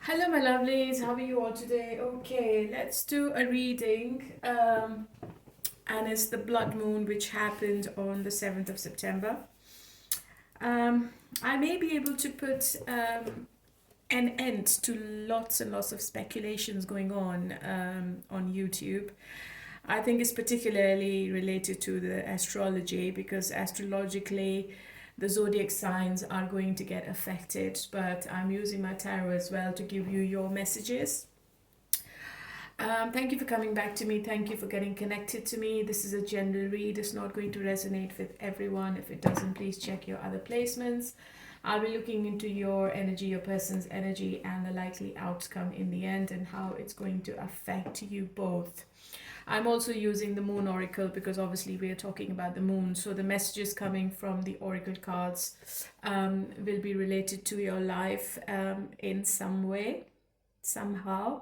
Hello, my lovelies. How are you all today? Okay, let's do a reading. And it's the blood moon, which happened on the 7th of September. Um, I may be able to put an end to lots and lots of speculations going on YouTube. I think it's particularly related to the astrology because astrologically, the zodiac signs are going to get affected. But I'm using my tarot as well to give you your messages. Thank you for coming back to me. Thank you for getting connected to me. This is a general read. It's not going to resonate with everyone. If it doesn't, please check your other placements. I'll be looking into your energy, your person's energy, and the likely outcome in the end and how it's going to affect you both. I'm also using the moon oracle because obviously we are talking about the moon. So the messages coming from the oracle cards will be related to your life in some way, somehow.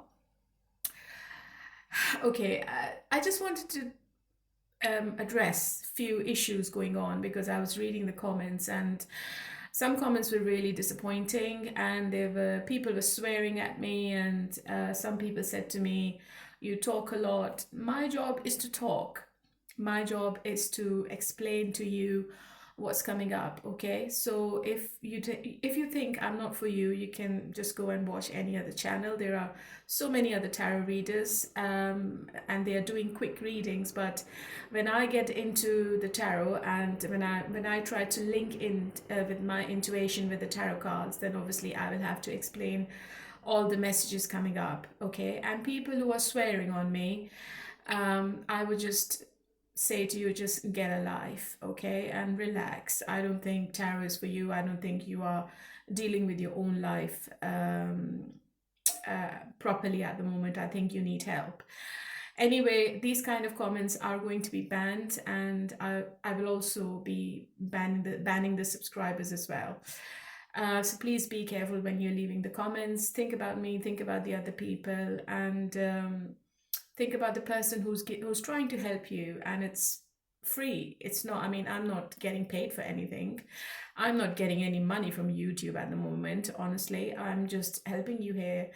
Okay, I just wanted to address few issues going on because I was reading the comments and some comments were really disappointing and there were people were swearing at me and some people said to me, "You talk a lot." My job is to talk. My job is to explain to you what's coming up. Okay, so if you think I'm not for you, you can just go and watch any other channel. There are so many other tarot readers, and they are doing quick readings. But when I get into the tarot and when I try to link in with my intuition with the tarot cards, then obviously I will have to explain all the messages coming up. Okay, and people who are swearing on me, I would just say to you, just get a life, okay, and relax. I don't think tarot is for you. I don't think you are dealing with your own life properly at the moment. I think you need help. Anyway, these kind of comments are going to be banned, and I will also be banning the subscribers as well. So please be careful when you're leaving the comments. Think about me, think about the other people, and think about the person who's trying to help you, and it's free. It's not, I mean, I'm not getting paid for anything. I'm not getting any money from YouTube at the moment. Honestly, I'm just helping you here.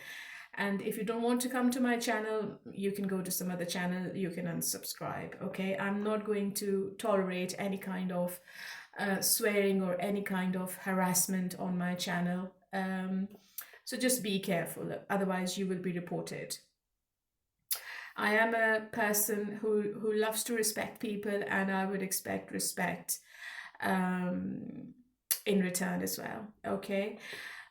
And if you don't want to come to my channel, you can go to some other channel. You can unsubscribe. Okay, I'm not going to tolerate any kind of swearing or any kind of harassment on my channel. So just be careful, otherwise you will be reported. I am a person who loves to respect people, and I would expect respect in return as well. Okay.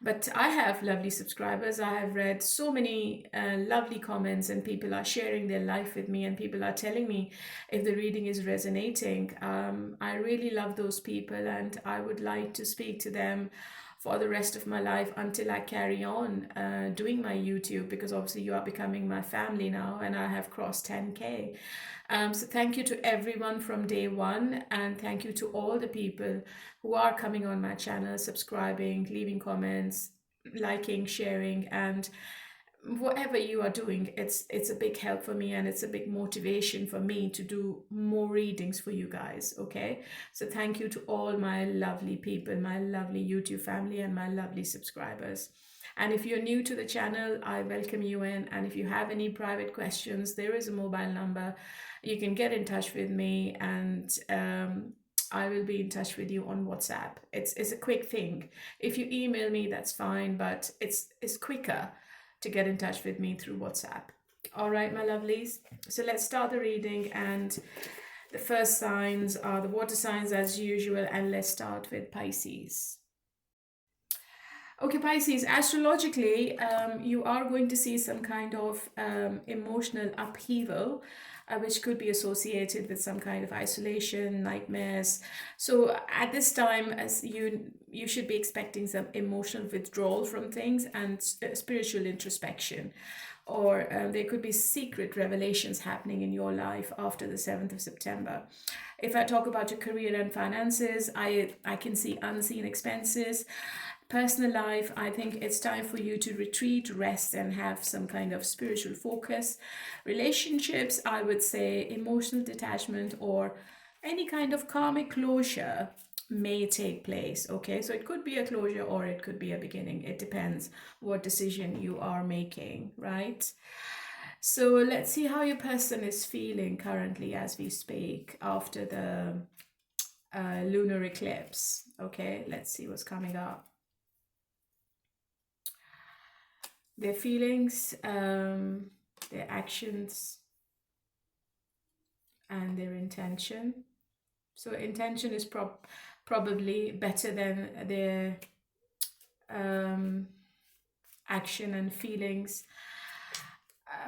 But I have lovely subscribers. I have read so many lovely comments, and people are sharing their life with me, and people are telling me if the reading is resonating. I really love those people, and I would like to speak to them for the rest of my life until I carry on doing my YouTube, because obviously you are becoming my family now, and I have crossed 10K. So thank you to everyone from day one, and thank you to all the people who are coming on my channel, subscribing, leaving comments, liking, sharing, and whatever you are doing, it's a big help for me, and it's a big motivation for me to do more readings for you guys. Okay, so thank you to all my lovely people, my lovely YouTube family, and my lovely subscribers. And if you're new to the channel, I welcome you in. And if you have any private questions, there is a mobile number. You can get in touch with me, and I will be in touch with you on WhatsApp. It's a quick thing. If you email me, that's fine, but it's quicker to get in touch with me through WhatsApp. All right, my lovelies. So let's start the reading, and the first signs are the water signs as usual, and let's start with Pisces. Okay, Pisces, astrologically, you are going to see some kind of emotional upheaval, which could be associated with some kind of isolation, nightmares. So at this time, as you should be expecting some emotional withdrawal from things and spiritual introspection. Or there could be secret revelations happening in your life after the 7th of September. If I talk about your career and finances, I can see unseen expenses. Personal life, I think it's time for you to retreat, rest, and have some kind of spiritual focus. Relationships, I would say emotional detachment or any kind of karmic closure may take place. Okay, so it could be a closure or it could be a beginning. It depends what decision you are making, right? So let's see how your person is feeling currently as we speak after the lunar eclipse. Okay, let's see what's coming up. Their feelings, their actions, and their intention. So intention is probably better than their action and feelings.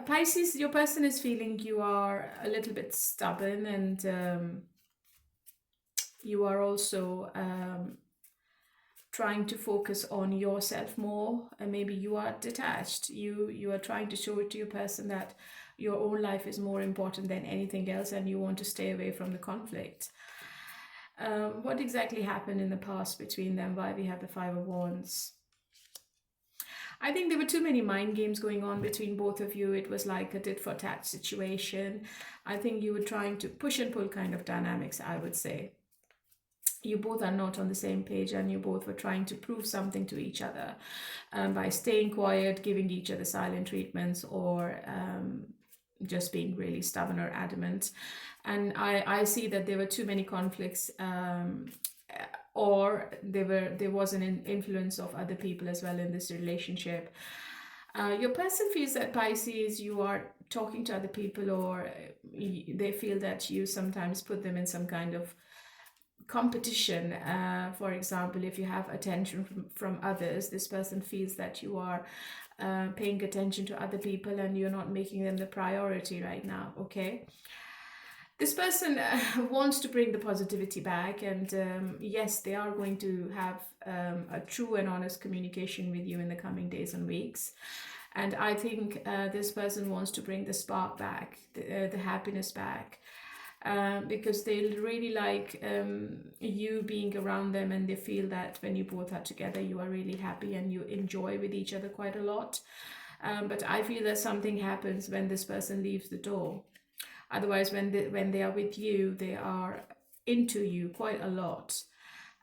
Pisces, your person is feeling you are a little bit stubborn, and you are also trying to focus on yourself more, and maybe you are detached. You are trying to show it to your person that your own life is more important than anything else, and you want to stay away from the conflict. What exactly happened in the past between them? Why we have the Five of Wands? I think there were too many mind games going on between both of you. It was like a tit for tat situation. I think you were trying to push and pull kind of dynamics, I would say. You both are not on the same page, and you both were trying to prove something to each other by staying quiet, giving each other silent treatments, or just being really stubborn or adamant. And I see that there were too many conflicts, or there was an influence of other people as well in this relationship. Your person feels that, Pisces, you are talking to other people, or they feel that you sometimes put them in some kind of competition. For example, if you have attention from others, this person feels that you are paying attention to other people and you're not making them the priority right now. Okay, this person wants to bring the positivity back, and yes, they are going to have a true and honest communication with you in the coming days and weeks. And I think this person wants to bring the spark back, the happiness back, because they really like you being around them, and they feel that when you both are together, you are really happy and you enjoy with each other quite a lot. But I feel that something happens when this person leaves the door. Otherwise, when they are with you, they are into you quite a lot.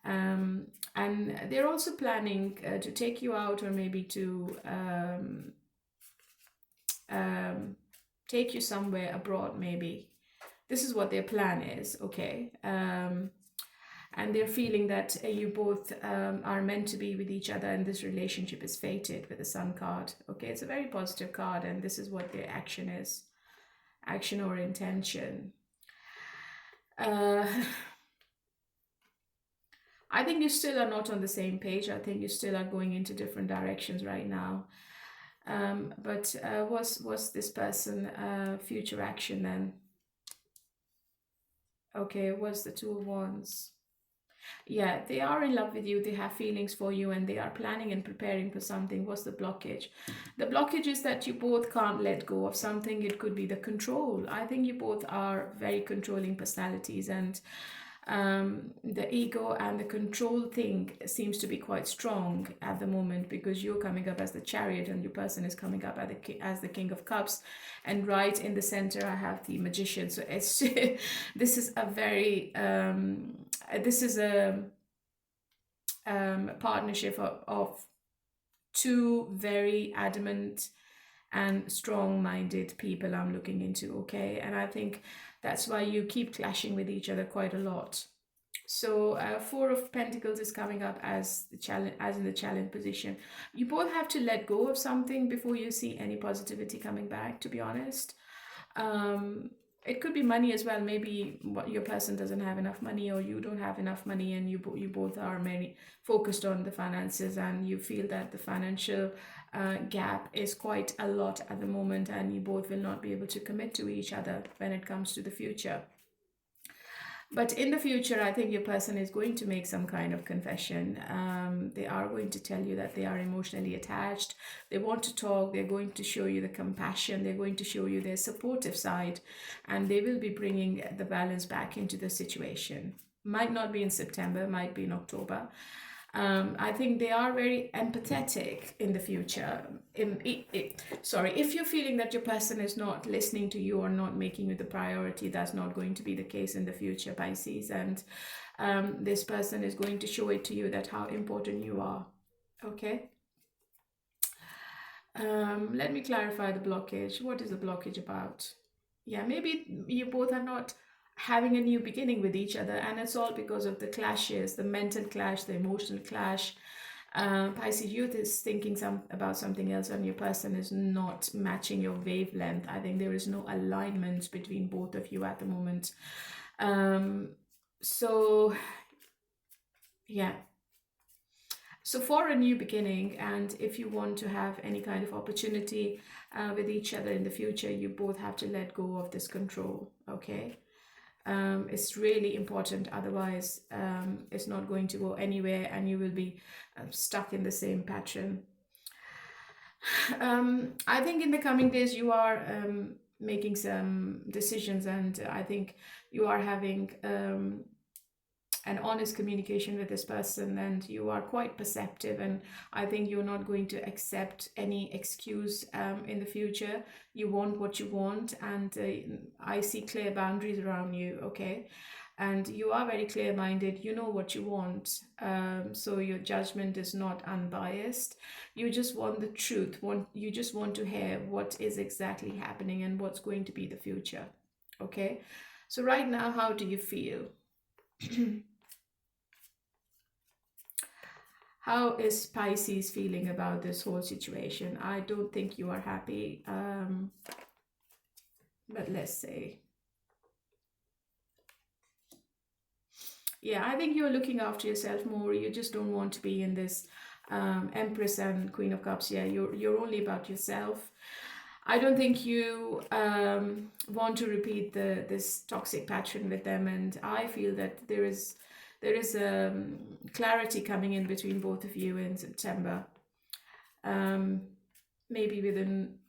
And they're also planning to take you out, or maybe to take you somewhere abroad, maybe. This is what their plan is, okay? And they're feeling that you both are meant to be with each other, and this relationship is fated with the Sun card, okay? It's a very positive card, and this is what their action is. Action or intention. I think you still are not on the same page. I think you still are going into different directions right now. But what's this person future action then? Okay, what's the Two of Wands? Yeah, they are in love with you, they have feelings for you, and they are planning and preparing for something. What's the blockage? The blockage is that you both can't let go of something. It could be the control. I think you both are very controlling personalities, and the ego and the control thing seems to be quite strong at the moment, because you're coming up as the Chariot and your person is coming up as the King of Cups, and right in the center I have the Magician. So it's this is a very partnership of two very adamant and strong-minded people I'm looking into, okay? And I think that's why you keep clashing with each other quite a lot. So Four of Pentacles is coming up as the challenge, as in the challenge position. You both have to let go of something before you see any positivity coming back, to be honest. It could be money as well. Maybe your person doesn't have enough money, or you don't have enough money, and you both are very focused on the finances, and you feel that the financial gap is quite a lot at the moment, and you both will not be able to commit to each other when it comes to the future. But in the future, I think your person is going to make some kind of confession. They are going to tell you that they are emotionally attached. They want to talk. They're going to show you the compassion. They're going to show you their supportive side. And they will be bringing the balance back into the situation. Might not be in September, might be in October. I think they are very empathetic in the future. If you're feeling that your person is not listening to you or not making you the priority, that's not going to be the case in the future, Pisces. And this person is going to show it to you that how important you are. Okay. Let me clarify the blockage. What is the blockage about? Yeah, maybe you both are not having a new beginning with each other, and it's all because of the clashes, the mental clash, the emotional clash. Pisces youth is thinking about something else, and your person is not matching your wavelength. I think there is no alignment between both of you at the moment. So yeah. So for a new beginning, and if you want to have any kind of opportunity with each other in the future, you both have to let go of this control, okay? It's really important, otherwise it's not going to go anywhere and you will be stuck in the same pattern. I think in the coming days you are making some decisions, and I think you are having an honest communication with this person, and you are quite perceptive, and I think you're not going to accept any excuse in the future. You want what you want, and I see clear boundaries around you, okay? And you are very clear-minded, you know what you want, so your judgment is not unbiased. You just want the truth, you just want to hear what is exactly happening and what's going to be the future, okay? So right now, how do you feel? How is Pisces feeling about this whole situation? I don't think you are happy, but let's see. Yeah, I think you're looking after yourself more. You just don't want to be in this Empress and Queen of Cups. Yeah, you're only about yourself. I don't think you want to repeat this toxic pattern with them, and I feel that there is clarity coming in between both of you in September. Maybe within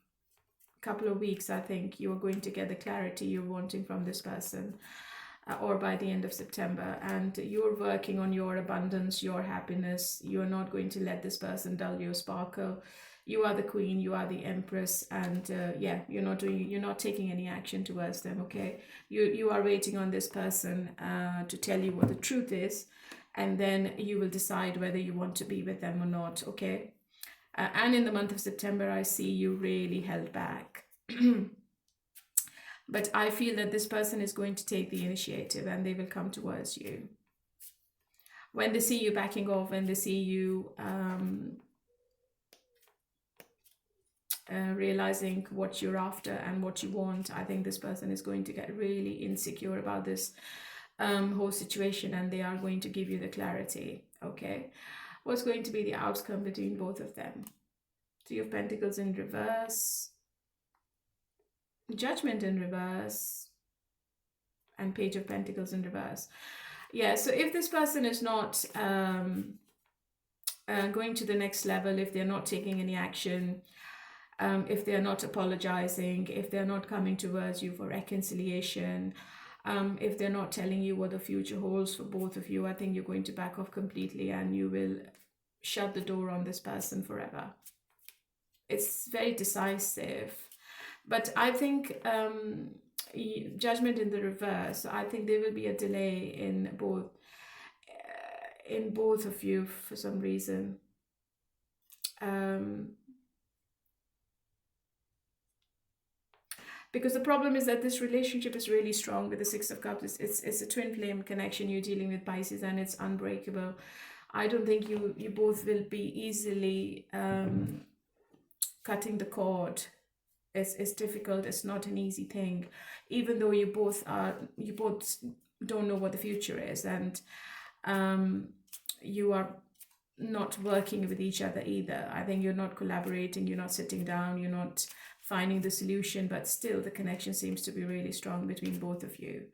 a couple of weeks, I think you're going to get the clarity you're wanting from this person, or by the end of September. And you're working on your abundance, your happiness. You're not going to let this person dull your sparkle. You are the queen, you are the empress, and yeah, you're not taking any action towards them, okay? You are waiting on this person to tell you what the truth is, and then you will decide whether you want to be with them or not, okay? And in the month of September, I see you really held back. But I feel that this person is going to take the initiative and they will come towards you. When they see you backing off, when they see you realizing what you're after and what you want, I think this person is going to get really insecure about this whole situation, and they are going to give you the clarity, okay? What's going to be the outcome between both of them? Three of Pentacles in reverse, Judgment in reverse, and Page of Pentacles in reverse. Yeah, so if this person is not going to the next level, if they're not taking any action, if they're not apologizing, if they're not coming towards you for reconciliation, if they're not telling you what the future holds for both of you, I think you're going to back off completely and you will shut the door on this person forever. It's very decisive. But I think Judgment in the reverse, I think there will be a delay in both of you for some reason. Because the problem is that this relationship is really strong with the Six of Cups. It's a twin flame connection you're dealing with, Pisces, and it's unbreakable. I don't think you both will be easily cutting the cord. It's difficult. It's not an easy thing, even though you both don't know what the future is, and you are not working with each other either. I think you're not collaborating, you're not sitting down, you're not finding the solution, but still the connection seems to be really strong between both of you.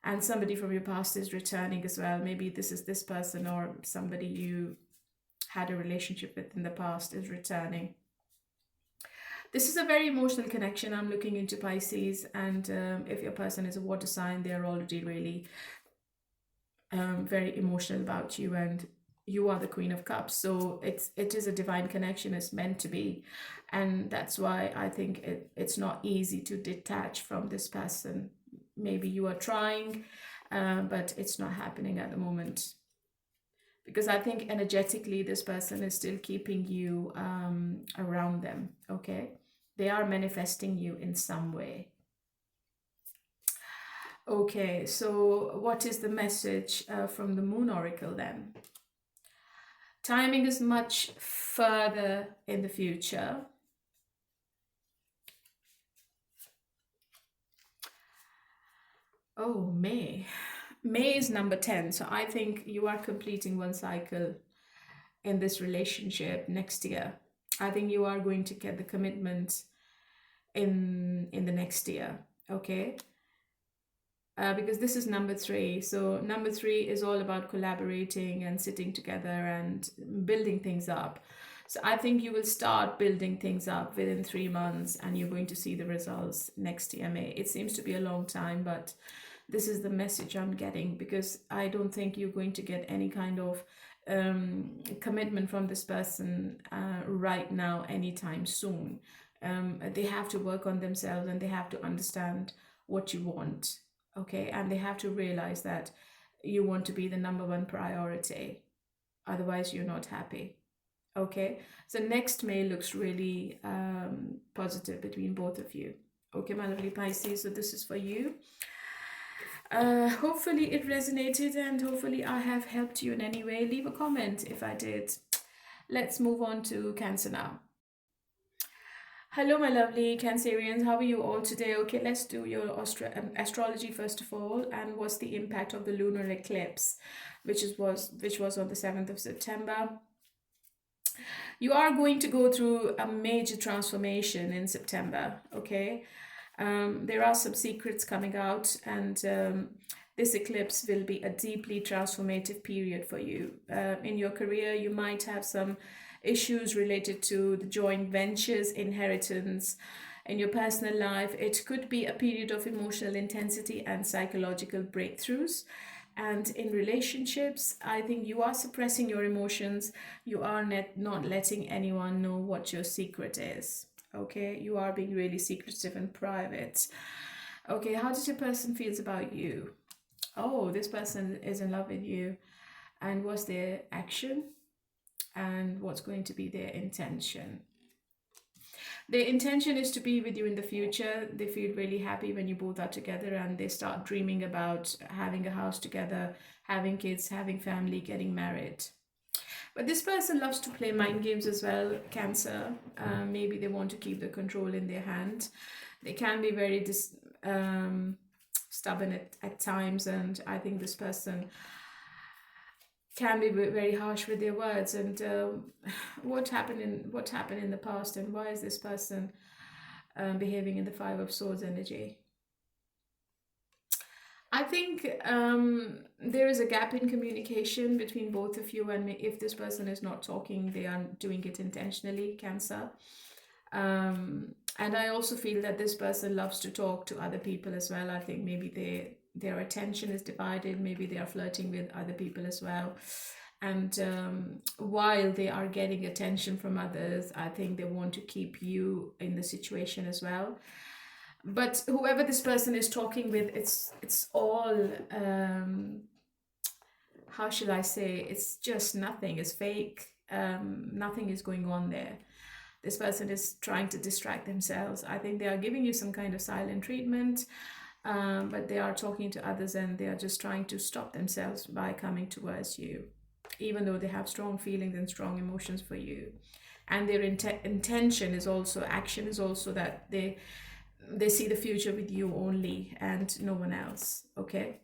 And somebody from your past is returning as well. Maybe this is this person, or somebody you had a relationship with in the past is returning. This is a very emotional connection I'm looking into, Pisces, and if your person is a water sign, they're already really very emotional about you, and you are the Queen of Cups, so it is a divine connection. It's meant to be, and that's why I think it's not easy to detach from this person. Maybe you are trying, but it's not happening at the moment. Because I think energetically, this person is still keeping you around them, okay? They are manifesting you in some way. Okay, so what is the message from the Moon Oracle then? Timing is much further in the future. Oh, May. May is number 10. So I think you are completing one cycle in this relationship next year. I think you are going to get the commitment in the next year, okay? Because this is number 3. So number 3 is all about collaborating and sitting together and building things up. So I think you will start building things up within 3 months, and you're going to see the results next year, May. It seems to be a long time, but this is the message I'm getting, because I don't think you're going to get any kind of commitment from this person right now anytime soon. They have to work on themselves, and they have to understand what you want, okay? And they have to realize that you want to be the number 1 priority. Otherwise, you're not happy, okay? So next May looks really positive between both of you. Okay, my lovely Pisces, so this is for you. Hopefully it resonated, and hopefully I have helped you in any way. Leave a comment if I did. Let's move on to Cancer now. Hello, my lovely Cancerians. How are you all today? Okay, let's do your astrology first of all. And what's the impact of the lunar eclipse, which was on the 7th of September? You are going to go through a major transformation in September, okay? There are some secrets coming out, and this eclipse will be a deeply transformative period for you. In your career, you might have some issues related to the joint ventures, inheritance. In your personal life, it could be a period of emotional intensity and psychological breakthroughs. And in relationships, I think you are suppressing your emotions. You are not letting anyone know what your secret is. Okay, you are being really secretive and private. Okay, how does your person feels about you? Oh, this person is in love with you. And what's their action? And what's going to be their intention? Their intention is to be with you in the future. They feel really happy when you both are together, and they start dreaming about having a house together, having kids, having family, getting married. But this person loves to play mind games as well, Cancer. Maybe they want to keep the control in their hand. They can be very stubborn at times, and I think this person can be very harsh with their words. And what happened in the past, and why is this person behaving in the 5 of Swords energy? I think there is a gap in communication between both of you, and if this person is not talking, they are doing it intentionally, Cancer. And I also feel that this person loves to talk to other people as well. I think maybe their attention is divided, maybe they are flirting with other people as well. And while they are getting attention from others, I think they want to keep you in the situation as well. But whoever this person is talking with, it's all, how should I say, it's just nothing, it's fake. Nothing is going on there. This person is trying to distract themselves. I think they are giving you some kind of silent treatment, but they are talking to others, and they are just trying to stop themselves by coming towards you, even though they have strong feelings and strong emotions for you. And their intention is also, action is also that they see the future with you only and no one else, okay?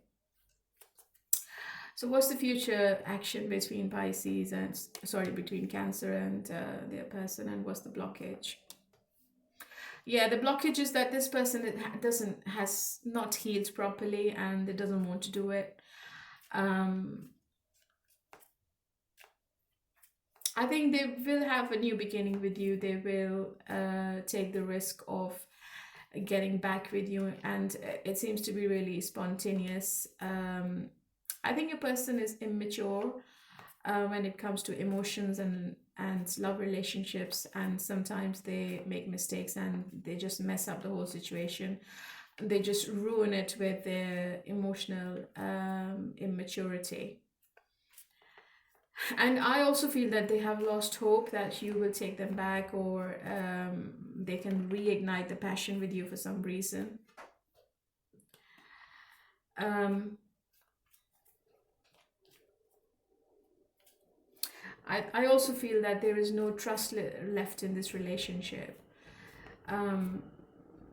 So what's the future action between Pisces and, between Cancer and their person, and what's the blockage? Yeah, the blockage is that this person has not healed properly, and it doesn't want to do it. I think they will have a new beginning with you. They will take the risk of getting back with you, and it seems to be really spontaneous. I think your person is immature when it comes to emotions and love relationships, and sometimes they make mistakes and they just mess up the whole situation. they just ruin it with their emotional immaturity. And I also feel that they have lost hope that you will take them back, or they can reignite the passion with you for some reason. Um, I also feel that there is no trust left in this relationship. Um,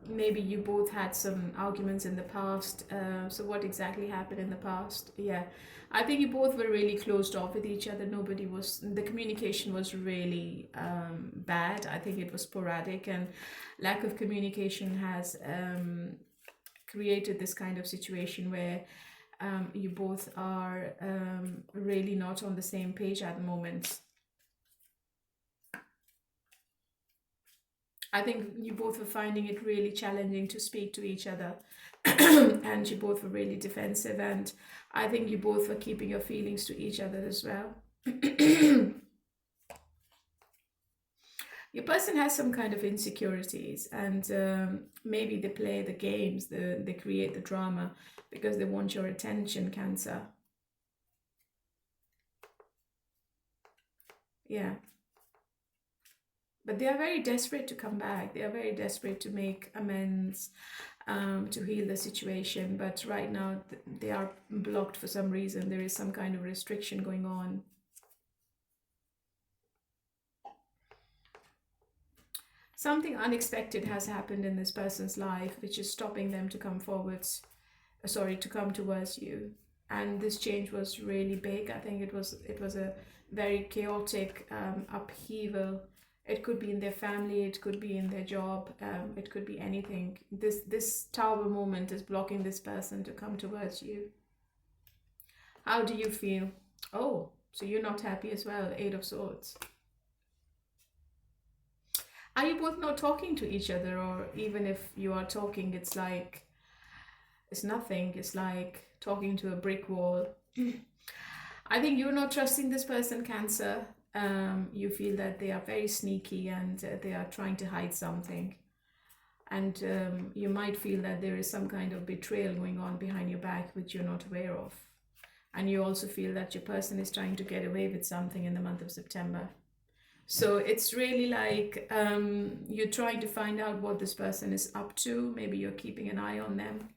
Maybe you both had some arguments in the past. So what exactly happened in the past? Yeah, I think you both were really closed off with each other. The communication was really bad. I think it was sporadic, and lack of communication has created this kind of situation where you both are really not on the same page at the moment. I think you both were finding it really challenging to speak to each other. And you both were really defensive, and I think you both were keeping your feelings to each other as well. Your person has some kind of insecurities, and maybe they play the games, they create the drama because they want your attention, Cancer. Yeah. But they are very desperate to come back. They are very desperate to make amends, to heal the situation. But right now, they are blocked for some reason. There is some kind of restriction going on. Something unexpected has happened in this person's life, which is stopping them to come forwards, to come towards you. And this change was really big. I think it was a very chaotic upheaval. It could be in their family, it could be in their job, it could be anything. This tower moment is blocking this person to come towards you. How do you feel? Oh, so you're not happy as well, Eight of Swords. Are you both not talking to each other, or even if you are talking, it's like it's nothing, it's like talking to a brick wall? I think you're not trusting this person, Cancer. You feel that they are very sneaky, and they are trying to hide something. And you might feel that there is some kind of betrayal going on behind your back which you're not aware of. And you also feel that your person is trying to get away with something in the month of September. So it's really like you're trying to find out what this person is up to. Maybe you're keeping an eye on them.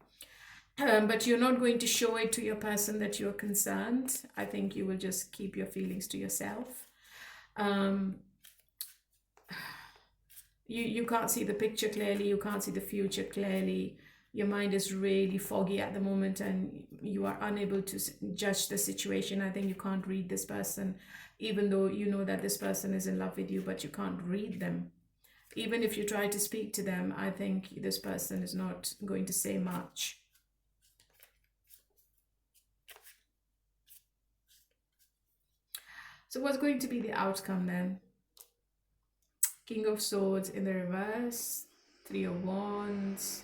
But you're not going to show it to your person that you're concerned. I think you will just keep your feelings to yourself. You can't see the picture clearly, you can't see the future clearly. Your mind is really foggy at the moment, and you are unable to judge the situation. I think you can't read this person, even though you know that this person is in love with you, but you can't read them. Even if you try to speak to them, I think this person is not going to say much. So what's going to be the outcome then? King of Swords in the reverse, Three of Wands,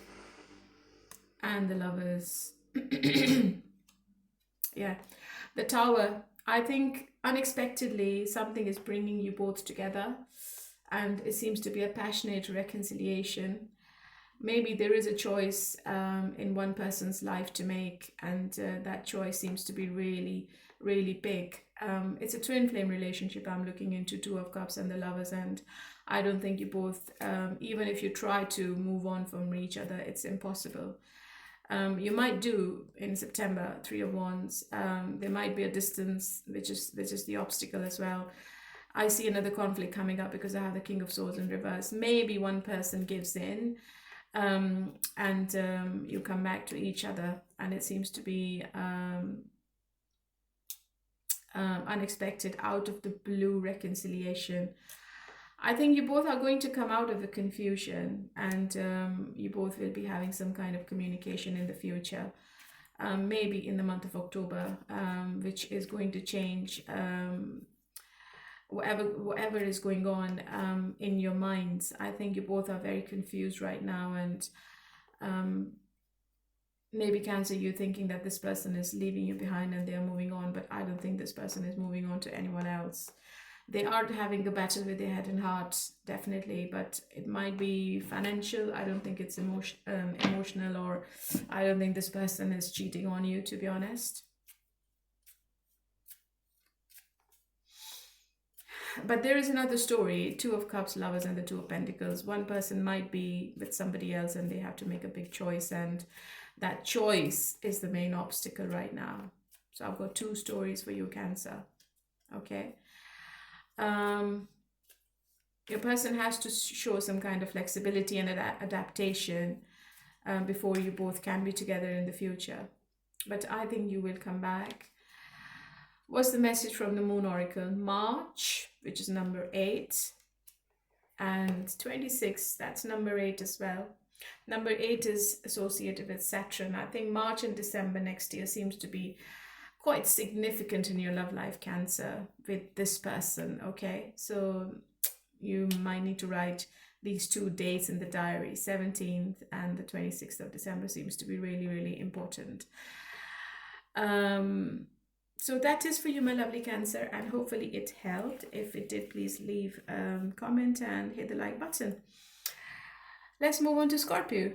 and the Lovers. Yeah, the Tower. I think unexpectedly something is bringing you both together, and it seems to be a passionate reconciliation. Maybe there is a choice in one person's life to make, and that choice seems to be really, really big. It's a twin flame relationship I'm looking into, Two of Cups and the Lovers, and I don't think you both, even if you try to move on from each other, it's impossible. You might do in September, Three of Wands. There might be a distance, which is the obstacle as well. I see another conflict coming up because I have the King of Swords in reverse. Maybe one person gives in, and you come back to each other, and it seems to be unexpected, out of the blue reconciliation. I think you both are going to come out of the confusion, and you both will be having some kind of communication in the future, maybe in the month of October, which is going to change whatever is going on in your minds. I think you both are very confused right now, and maybe Cancer, you're thinking that this person is leaving you behind and they're moving on, but I don't think this person is moving on to anyone else. They are having a battle with their head and heart, definitely, but it might be financial. I don't think it's emotional, or I don't think this person is cheating on you, to be honest. But there is another story, Two of Cups, Lovers, and the Two of Pentacles. One person might be with somebody else and they have to make a big choice, and that choice is the main obstacle right now. So I've got two stories for you, Cancer. Okay. Your person has to show some kind of flexibility and adaptation before you both can be together in the future. But I think you will come back. What's the message from the Moon Oracle? March, which is number 8, and 26, that's number 8 as well. Number 8 is associated with Saturn. I think March and December next year seems to be quite significant in your love life, Cancer, with this person, okay? So you might need to write these 2 dates in the diary. 17th and the 26th of December seems to be really, really important. So that is for you, my lovely Cancer, and hopefully it helped. If it did, please leave a comment and hit the like button. Let's move on to Scorpio.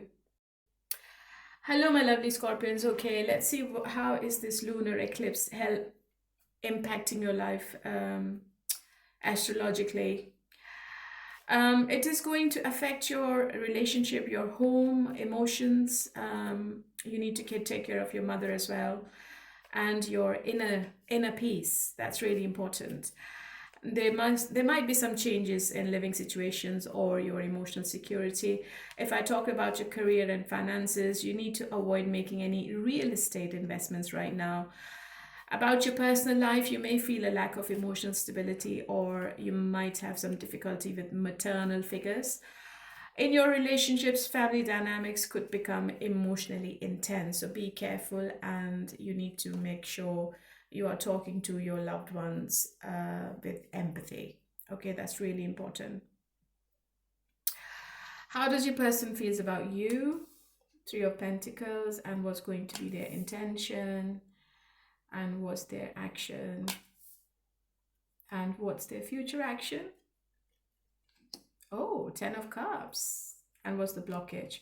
Hello, my lovely Scorpions. Okay, let's see how is this lunar eclipse impacting your life astrologically. It is going to affect your relationship, your home, emotions. You need to take care of your mother as well, and your inner peace. That's really important. There might be some changes in living situations or your emotional security. If I talk about your career and finances, you need to avoid making any real estate investments right now. About your personal life, you may feel a lack of emotional stability, or you might have some difficulty with maternal figures. In your relationships, family dynamics could become emotionally intense, so be careful, and you need to make sure you are talking to your loved ones with empathy. Okay, that's really important. How does your person feels about you? 3 of Pentacles, and what's going to be their intention, and what's their action, and what's their future action? Oh, 10 of Cups. And what's the blockage?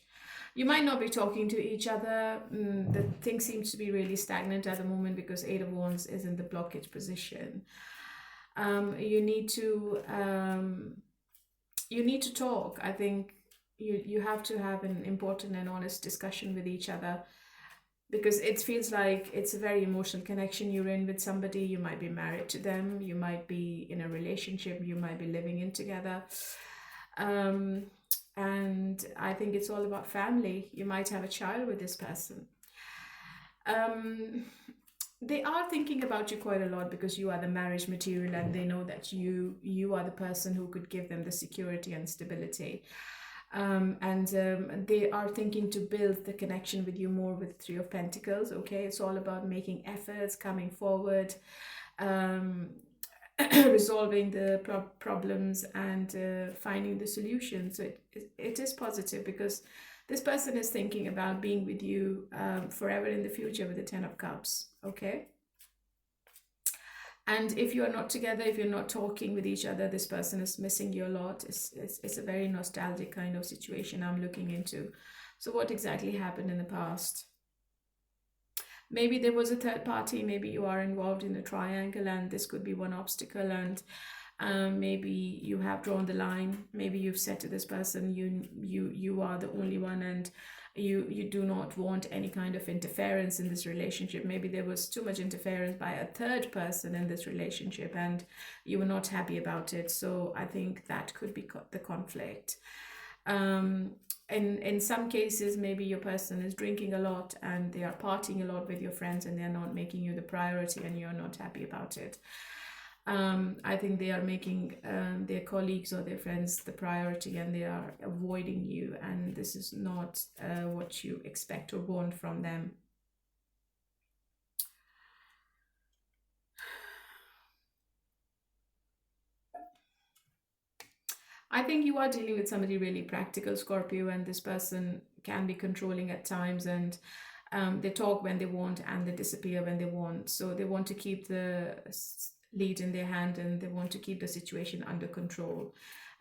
You might not be talking to each other. The thing seems to be really stagnant at the moment because 8 of Wands is in the blockage position. You need to talk. I think you have to have an important and honest discussion with each other, because it feels like it's a very emotional connection you're in with somebody. You might be married to them, you might be in a relationship, you might be living in together. And I think it's all about family. You might have a child with this person. They are thinking about you quite a lot because you are the marriage material, and they know that you are the person who could give them the security and stability. They are thinking to build the connection with you more with 3 of Pentacles. Okay, it's all about making efforts, coming forward, resolving the problems, and finding the solution. So it is positive, because this person is thinking about being with you forever in the future with the 10 of Cups. Okay. And if you are not together, if you're not talking with each other, this person is missing you a lot. It's a very nostalgic kind of situation I'm looking into. So what exactly happened in the past? Maybe there was a third party. Maybe you are involved in a triangle, and this could be one obstacle. And maybe you have drawn the line. Maybe you've said to this person, you are the only one, and you do not want any kind of interference in this relationship. Maybe there was too much interference by a third person in this relationship, and you were not happy about it. So I think that could be the conflict. In some cases, maybe your person is drinking a lot and they are partying a lot with your friends, and they're not making you the priority, and you're not happy about it. I think they are making their colleagues or their friends the priority, and they are avoiding you, and this is not what you expect or want from them. I think you are dealing with somebody really practical, Scorpio, and this person can be controlling at times, and they talk when they want and they disappear when they want. So they want to keep the lead in their hand and they want to keep the situation under control.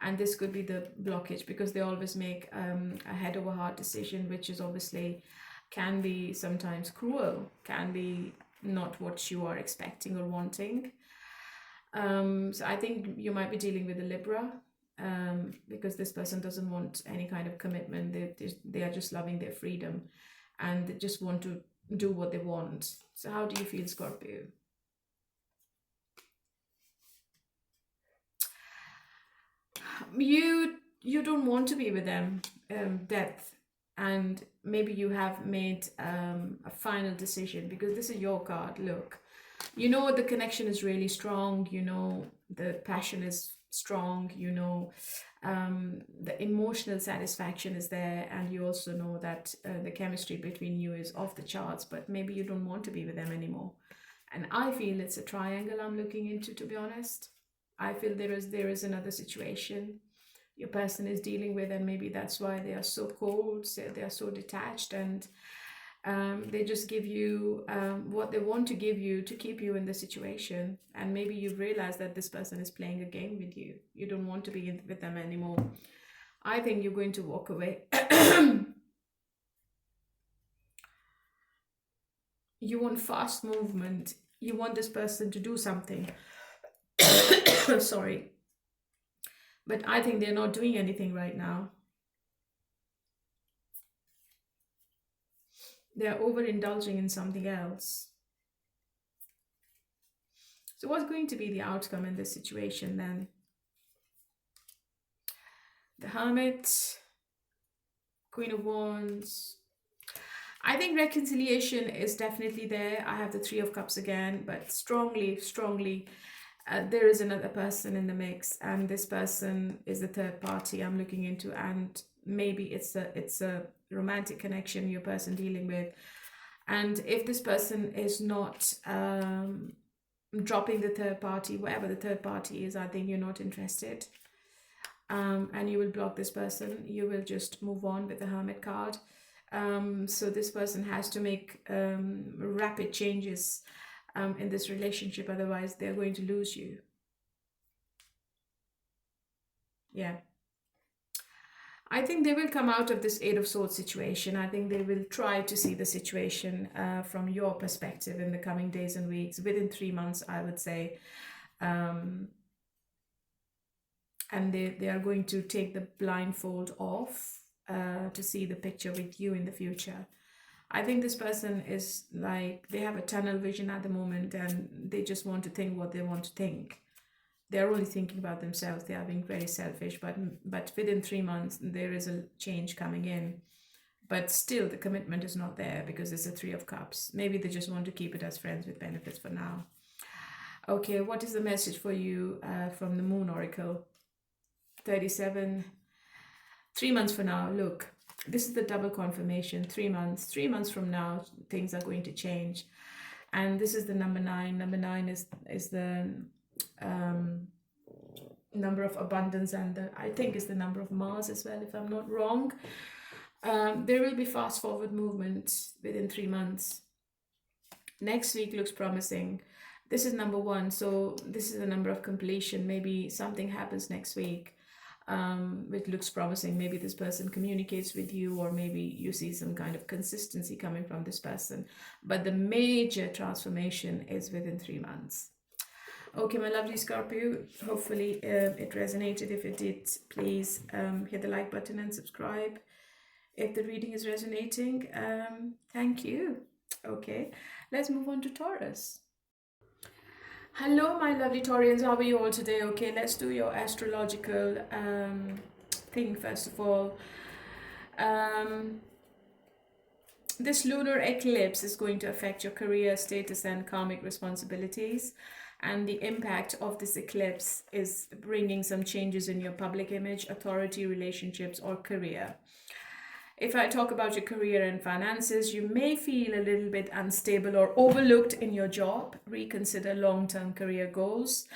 And this could be the blockage, because they always make a head over heart decision, which is obviously can be sometimes cruel, can be not what you are expecting or wanting. So I think you might be dealing with a Libra, because this person doesn't want any kind of commitment. They are just loving their freedom and they just want to do what they want. So how do you feel, Scorpio? You don't want to be with them, depth, and maybe you have made a final decision, because this is your card. Look, you know the connection is really strong, you know the passion is strong, you know the emotional satisfaction is there, and you also know that the chemistry between you is off the charts, but maybe you don't want to be with them anymore. And I feel it's a triangle I'm looking into, to be honest. I feel there is another situation your person is dealing with, and maybe that's why they are so cold, they are so detached, and they just give you what they want to give you to keep you in the situation. And maybe you've realized that this person is playing a game with you. You don't want to be with them anymore. I think you're going to walk away. You want fast movement. You want this person to do something. Sorry. But I think they're not doing anything right now. They're overindulging in something else. So what's going to be the outcome in this situation then? The Hermit, Queen of Wands. I think reconciliation is definitely there. I have the Three of Cups again, but strongly, there is another person in the mix, and this person is the third party I'm looking into, and maybe it's a romantic connection your person dealing with. And if this person is not dropping the third party, whatever the third party is, I think you're not interested, and you will block this person. You will just move on with the Hermit card. So this person has to make rapid changes in this relationship, otherwise they're going to lose you. Yeah. I think they will come out of this Eight of Swords situation. I think they will try to see the situation from your perspective in the coming days and weeks, within 3 months, I would say. And they are going to take the blindfold off to see the picture with you in the future. I think this person is like, they have a tunnel vision at the moment, and they just want to think what they want to think. They're only thinking about themselves. They are being very selfish, but within 3 months, there is a change coming in. But still, the commitment is not there, because it's a Three of Cups. Maybe they just want to keep it as friends with benefits for now. Okay, what is the message for you from the Moon Oracle? 37, 3 months for now. Look, this is the double confirmation. 3 months. 3 months from now, things are going to change. And this is the number 9. Number 9 is the number of abundance, and I think is the number of Mars as well, if I'm not wrong. There will be fast forward movement within 3 months. Next week looks promising. This is number 1, so this is the number of completion. Maybe something happens next week which looks promising. Maybe this person communicates with you, or maybe you see some kind of consistency coming from this person. But the major transformation is within 3 months. Okay, my lovely Scorpio, hopefully it resonated. If it did, please hit the like button and subscribe. If the reading is resonating, thank you. Okay, let's move on to Taurus. Hello, my lovely Taurians. How are you all today? Okay, let's do your astrological thing first of all. This lunar eclipse is going to affect your career status and karmic responsibilities. And the impact of this eclipse is bringing some changes in your public image, authority, relationships, or career. If I talk about your career and finances, you may feel a little bit unstable or overlooked in your job. Reconsider long-term career goals.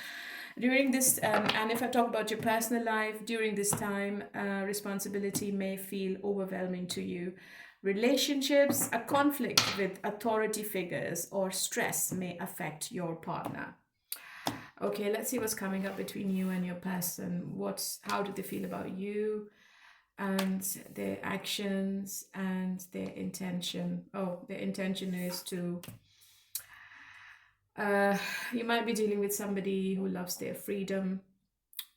During this, and if I talk about your personal life, during this time, responsibility may feel overwhelming to you. Relationships, a conflict with authority figures or stress may affect your partner. Okay, let's see what's coming up between you and your person. How do they feel about you and their actions and their intention? Oh, their intention is to, you might be dealing with somebody who loves their freedom,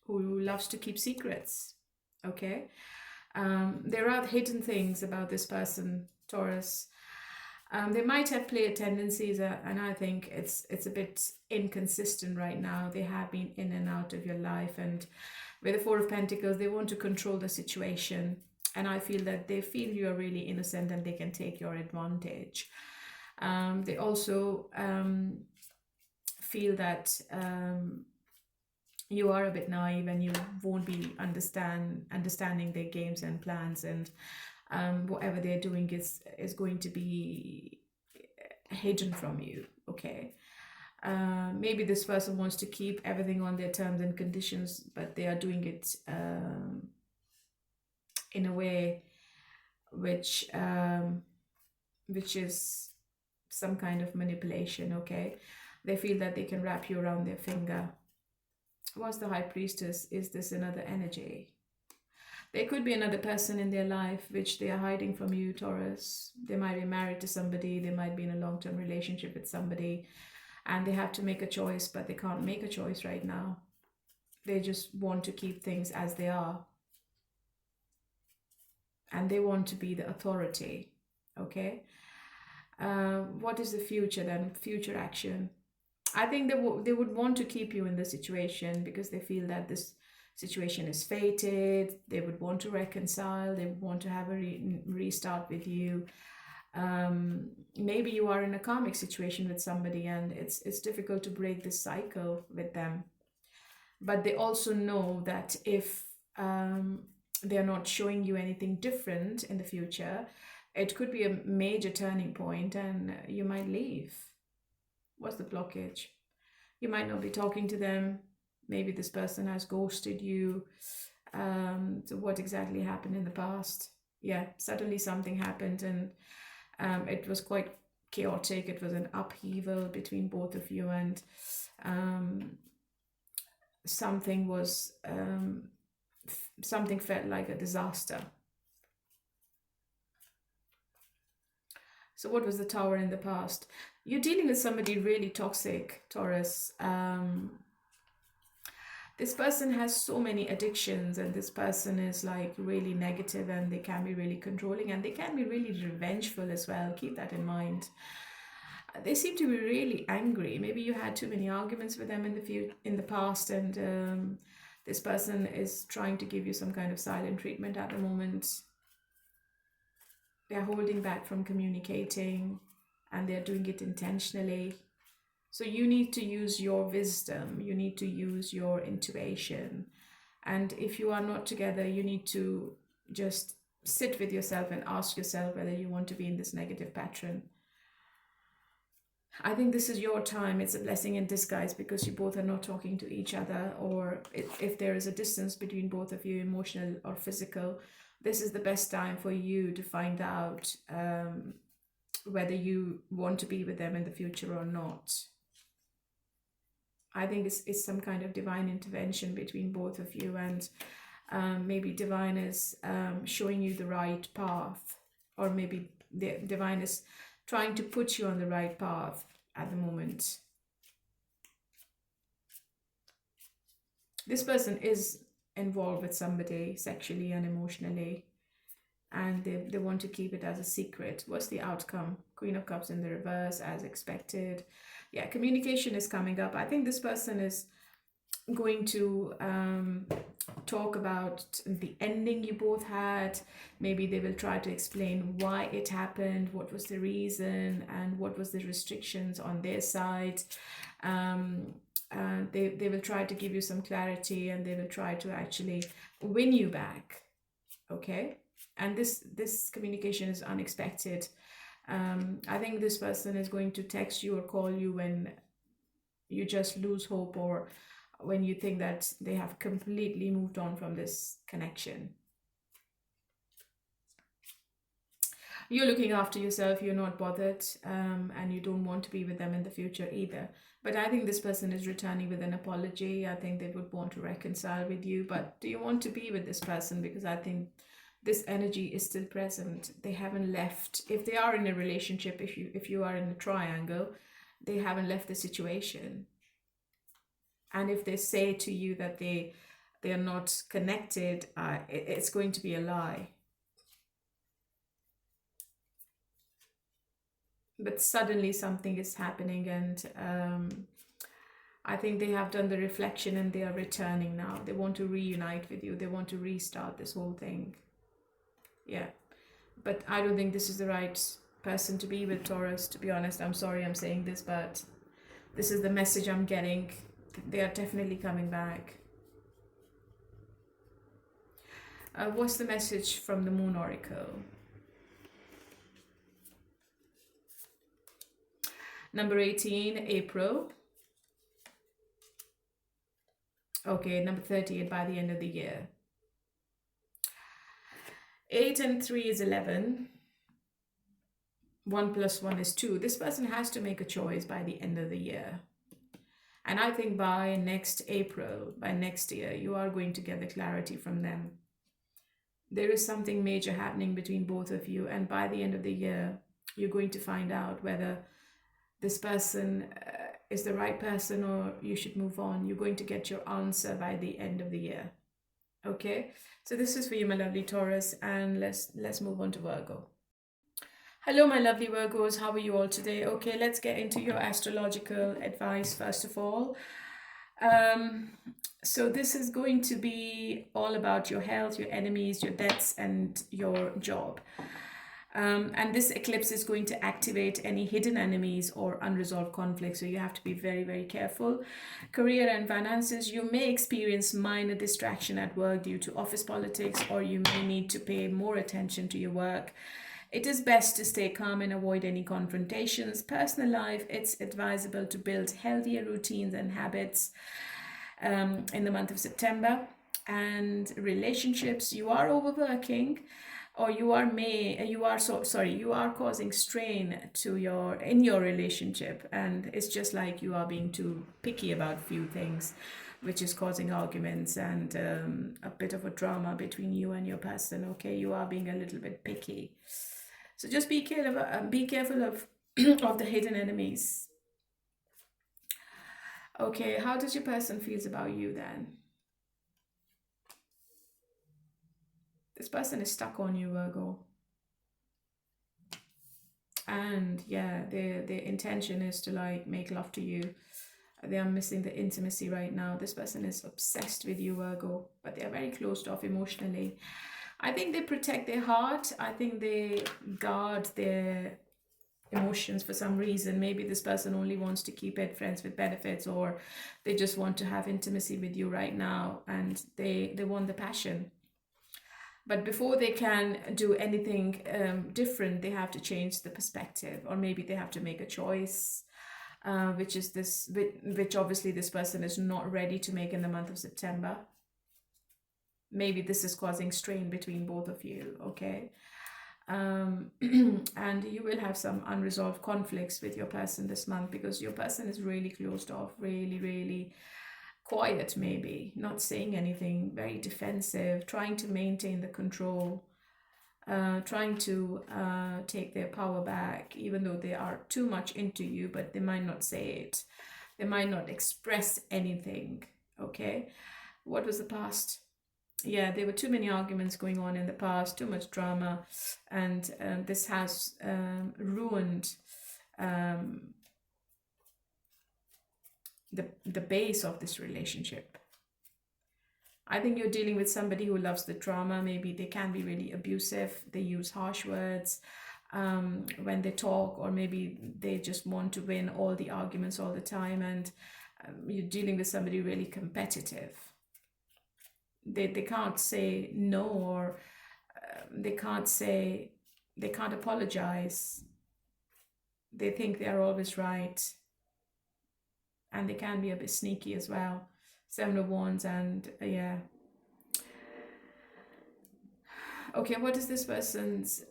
who loves to keep secrets. Okay. There are hidden things about this person, Taurus. They might have player tendencies, and I think it's a bit inconsistent right now. They have been in and out of your life, and with the Four of Pentacles, they want to control the situation. And I feel that they feel you are really innocent and they can take your advantage. They also feel that you are a bit naive and you won't be understanding their games and plans, and whatever they're doing is going to be hidden from you. Okay. Maybe this person wants to keep everything on their terms and conditions, but they are doing it in a way which is some kind of manipulation. Okay. They feel that they can wrap you around their finger. What's the High Priestess? Is this another energy? There could be another person in their life which they are hiding from you, Taurus. They might be married to somebody. They might be in a long-term relationship with somebody, and they have to make a choice, but they can't make a choice right now. They just want to keep things as they are. And they want to be the authority. Okay. What is the future then? Future action. I think they would want to keep you in the situation because they feel that this situation is fated. They would want to reconcile. They would want to have a restart with you. Maybe you are in a karmic situation with somebody and it's difficult to break this cycle with them. But they also know that if they're not showing you anything different in the future, it could be a major turning point and you might leave. What's the blockage? You might not be talking to them. Maybe this person has ghosted you. So what exactly happened in the past? Yeah, suddenly something happened and it was quite chaotic. It was an upheaval between both of you, and something felt like a disaster. So what was the Tower in the past? You're dealing with somebody really toxic, Taurus. This person has so many addictions, and this person is like really negative, and they can be really controlling, and they can be really revengeful as well. Keep that in mind. They seem to be really angry. Maybe you had too many arguments with them in the past, and this person is trying to give you some kind of silent treatment at the moment. They're holding back from communicating, and they're doing it intentionally. So you need to use your wisdom. You need to use your intuition. And if you are not together, you need to just sit with yourself and ask yourself whether you want to be in this negative pattern. I think this is your time. It's a blessing in disguise because you both are not talking to each other, or if there is a distance between both of you, emotional or physical, this is the best time for you to find out whether you want to be with them in the future or not. I think it's some kind of divine intervention between both of you, and maybe divine is showing you the right path, or maybe the divine is trying to put you on the right path at the moment. This person is involved with somebody sexually and emotionally, and they want to keep it as a secret. What's the outcome? Queen of Cups in the reverse, as expected. Yeah, communication is coming up. I think this person is going to talk about the ending you both had. Maybe they will try to explain why it happened, what was the reason, and what was the restrictions on their side. They will try to give you some clarity, and they will try to actually win you back. Okay, and this communication is unexpected. I think this person is going to text you or call you when you just lose hope, or when you think that they have completely moved on from this connection. You're looking after yourself, you're not bothered, and you don't want to be with them in the future either. But I think this person is returning with an apology. I think they would want to reconcile with you. But do you want to be with this person? Because I think this energy is still present. They haven't left. If they are in a relationship, if you are in a triangle, they haven't left the situation. And if they say to you that they are not connected, it's going to be a lie. But suddenly something is happening, and I think they have done the reflection and they are returning now. They want to reunite with you. They want to restart this whole thing. Yeah. But I don't think this is the right person to be with, Taurus, to be honest. I'm sorry I'm saying this, but this is the message I'm getting. They are definitely coming back. What's the message from the Moon Oracle? Number 18, April. Okay, number 38, by the end of the year. 8 and 3 is 11. 1 plus 1 is 2. This person has to make a choice by the end of the year. And I think by next April, by next year, you are going to get the clarity from them. There is something major happening between both of you. And by the end of the year, you're going to find out whether this person is the right person or you should move on. You're going to get your answer by the end of the year. Okay, so this is for you, my lovely Taurus, and let's move on to Virgo. Hello, my lovely Virgos. How are you all today? Okay, let's get into your astrological advice first of all. So this is going to be all about your health, your enemies, your debts, and your job. And this eclipse is going to activate any hidden enemies or unresolved conflicts. So you have to be very, very careful. Career and finances, you may experience minor distraction at work due to office politics, or you may need to pay more attention to your work. It is best to stay calm and avoid any confrontations. Personal life, it's advisable to build healthier routines and habits in the month of September. And relationships, you are overworking, or you are causing strain in your relationship, and it's just like you are being too picky about few things, which is causing arguments and a bit of a drama between you and your person. Okay, you are being a little bit picky, so just be careful of of the hidden enemies. Okay, how does your person feels about you then? This person is stuck on you, Virgo. And yeah, their intention is to like make love to you. They are missing the intimacy right now. This person is obsessed with you, Virgo, but they are very closed off emotionally. I think they protect their heart. I think they guard their emotions for some reason. Maybe this person only wants to keep it friends with benefits, or they just want to have intimacy with you right now, and they want the passion. But before they can do anything different, they have to change the perspective, or maybe they have to make a choice, which obviously this person is not ready to make in the month of September. Maybe this is causing strain between both of you, okay? And you will have some unresolved conflicts with your person this month, because your person is really closed off, really, really quiet, maybe not saying anything, very defensive, trying to maintain the control, trying to take their power back, even though they are too much into you, but they might not say it. They might not express anything, okay? What was the past? Yeah, there were too many arguments going on in the past, too much drama, and this has ruined the base of this relationship. I think you're dealing with somebody who loves the drama. Maybe they can be really abusive. They use harsh words when they talk, or maybe they just want to win all the arguments all the time, and you're dealing with somebody really competitive. They can't say no, or they can't apologize. They think they're always right. And they can be a bit sneaky as well. 7 of Wands, and yeah. Okay, what is this person's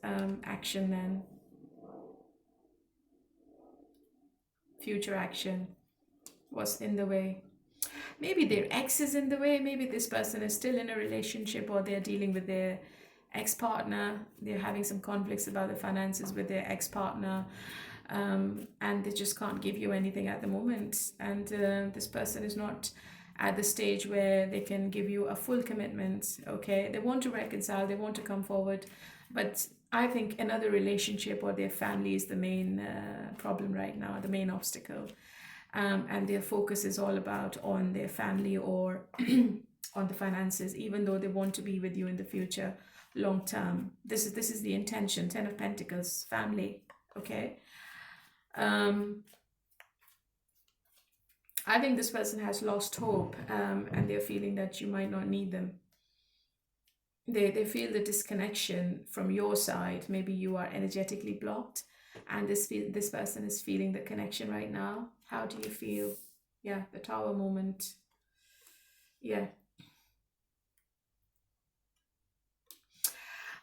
action then? Future action. What's in the way? Maybe their ex is in the way. Maybe this person is still in a relationship, or they're dealing with their ex-partner. They're having some conflicts about the finances with their ex-partner, and they just can't give you anything at the moment. And this person is not at the stage where they can give you a full commitment. Okay, they want to reconcile, they want to come forward, but I think another relationship or their family is the main problem right now, the main obstacle. And their focus is all about on their family or on the finances, even though they want to be with you in the future, long term. This is the intention. 10 of Pentacles, family. Okay. I think this person has lost hope, and they're feeling that you might not need them. They feel the disconnection from your side. Maybe you are energetically blocked, and this person is feeling the connection right now. How do you feel? Yeah, the Tower moment. Yeah.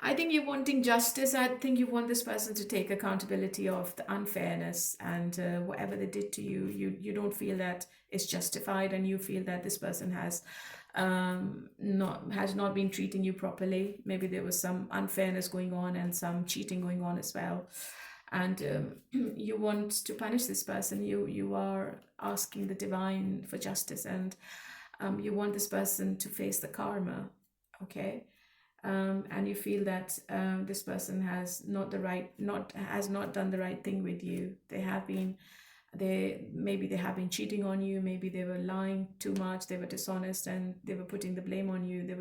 I think you're wanting justice. I think you want this person to take accountability of the unfairness, and whatever they did to you, you don't feel that it's justified, and you feel that this person has not been treating you properly. Maybe there was some unfairness going on and some cheating going on as well, and you want to punish this person. You are asking the divine for justice, and you want this person to face the karma. Okay. And you feel that this person has not done the right thing with you. Maybe they have been cheating on you. Maybe they were lying too much. They were dishonest, and they were putting the blame on you. There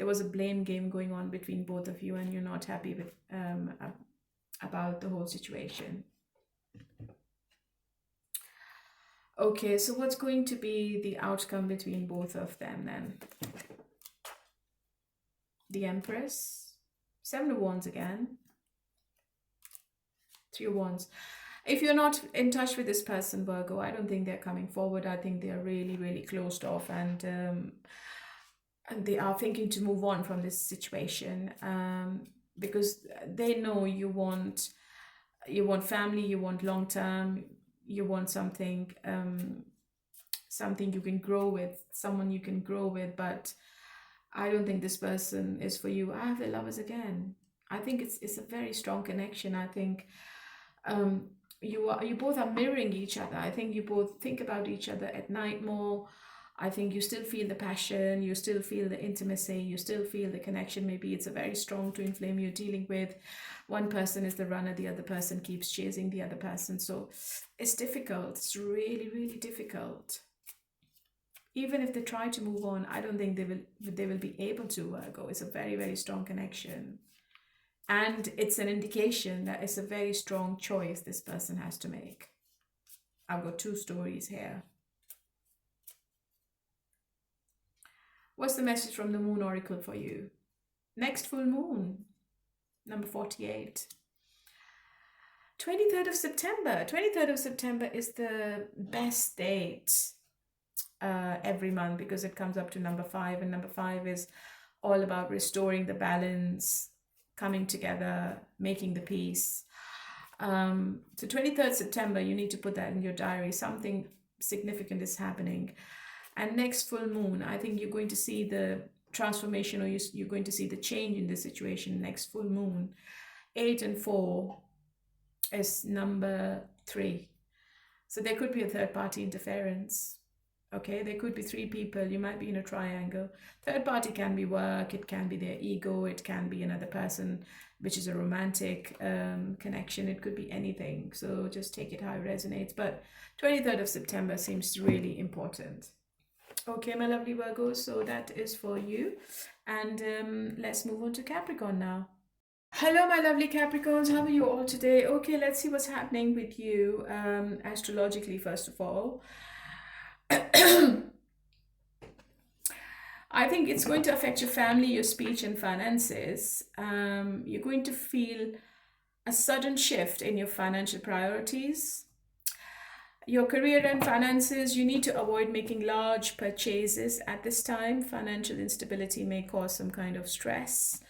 was a blame game going on between both of you, and you're not happy with about the whole situation. Okay, so what's going to be the outcome between both of them then? The Empress, 7 of Wands again, 3 of Wands. If you're not in touch with this person, Virgo, I don't think they're coming forward. I think they're really, really closed off, and they are thinking to move on from this situation, because they know you want family, you want long term, you want something you can grow with, someone you can grow with, but I don't think this person is for you. I have the Lovers again. I think it's a very strong connection. I think you both are mirroring each other. I think you both think about each other at night more. I think you still feel the passion, you still feel the intimacy, you still feel the connection. Maybe it's a very strong twin flame you're dealing with. One person is the runner, the other person keeps chasing the other person. So it's difficult. It's really, really difficult. Even if they try to move on, I don't think they will be able to, Virgo. It's a very, very strong connection. And it's an indication that it's a very strong choice this person has to make. I've got 2 stories here. What's the message from the Moon Oracle for you? Next full moon, number 48. 23rd of September. 23rd of September is the best date every month, because it comes up to number 5, and number 5 is all about restoring the balance, coming together, making the peace. So 23rd September, you need to put that in your diary. Something significant is happening. And next full moon, I think you're going to see the transformation, or you're going to see the change in the situation next full moon. 8 and 4 is number 3. So there could be a third party interference. Okay, there could be 3 people. You might be in a triangle. Third party can be work. It can be their ego. It can be another person, which is a romantic connection. It could be anything. So just take it how it resonates. But 23rd of September seems really important. Okay, my lovely Virgos. So that is for you. And let's move on to Capricorn now. Hello, my lovely Capricorns. How are you all today? Okay, let's see what's happening with you astrologically, first of all. I think it's going to affect your family, your speech and finances. You're going to feel a sudden shift in your financial priorities. Your career and finances, you need to avoid making large purchases at this time. Financial instability may cause some kind of stress.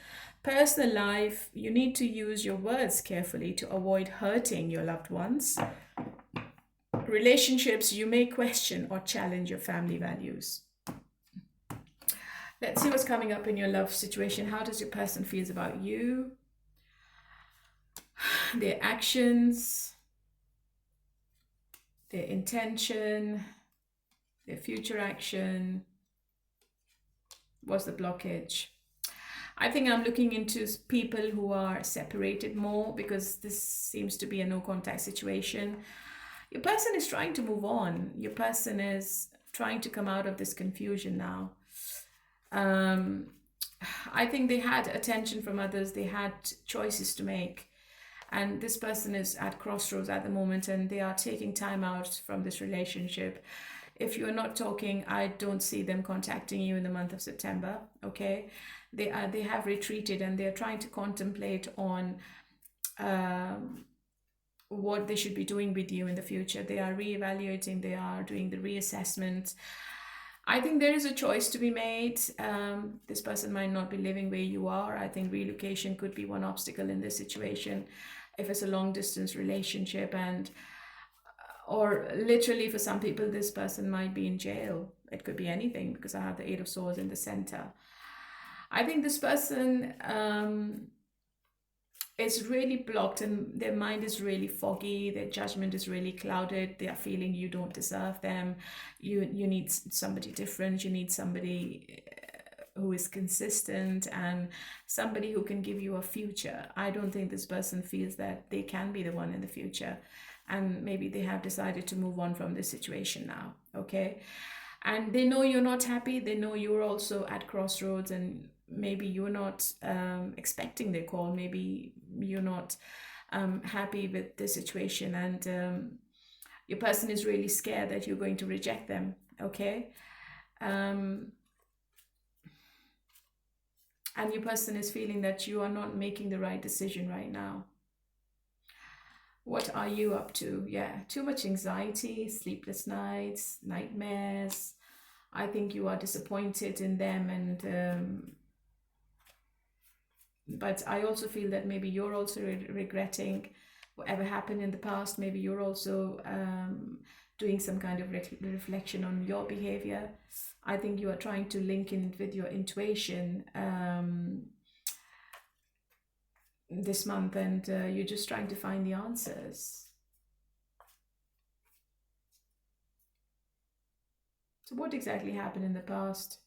Personal life, you need to use your words carefully to avoid hurting your loved ones. Relationships, you may question or challenge your family values. Let's see what's coming up in your love situation. How does your person feels about you? Their actions, their intention, their future action. What's the blockage? I think I'm looking into people who are separated more, because this seems to be a no contact situation. Your person is trying to move on. Your person is trying to come out of this confusion now. I think they had attention from others. They had choices to make. And this person is at crossroads at the moment, and they are taking time out from this relationship. If you're not talking, I don't see them contacting you in the month of September, okay? They have retreated, and they're trying to contemplate on what they should be doing with you in the future. They are reevaluating, they are doing the reassessment. I think there is a choice to be made. This person might not be living where you are. I think relocation could be one obstacle in this situation. If it's a long distance relationship, or literally for some people, this person might be in jail. It could be anything, because I have the 8 of Swords in the center. I think this person is really blocked, and their mind is really foggy. Their judgment is really clouded. They are feeling you don't deserve them. You need somebody different. You need somebody who is consistent, and somebody who can give you a future. I don't think this person feels that they can be the one in the future, and maybe they have decided to move on from this situation now, okay? And they know you're not happy. They know you're also at crossroads, and maybe you're not expecting their call. Maybe you're not happy with the situation, and your person is really scared that you're going to reject them, okay? And your person is feeling that you are not making the right decision right now. What are you up to? Yeah, too much anxiety, sleepless nights, nightmares. I think you are disappointed in them, and but I also feel that maybe you're also regretting whatever happened in the past. Maybe you're also doing some kind of reflection on your behavior. I think you are trying to link in with your intuition this month, and you're just trying to find the answers. So what exactly happened in the past?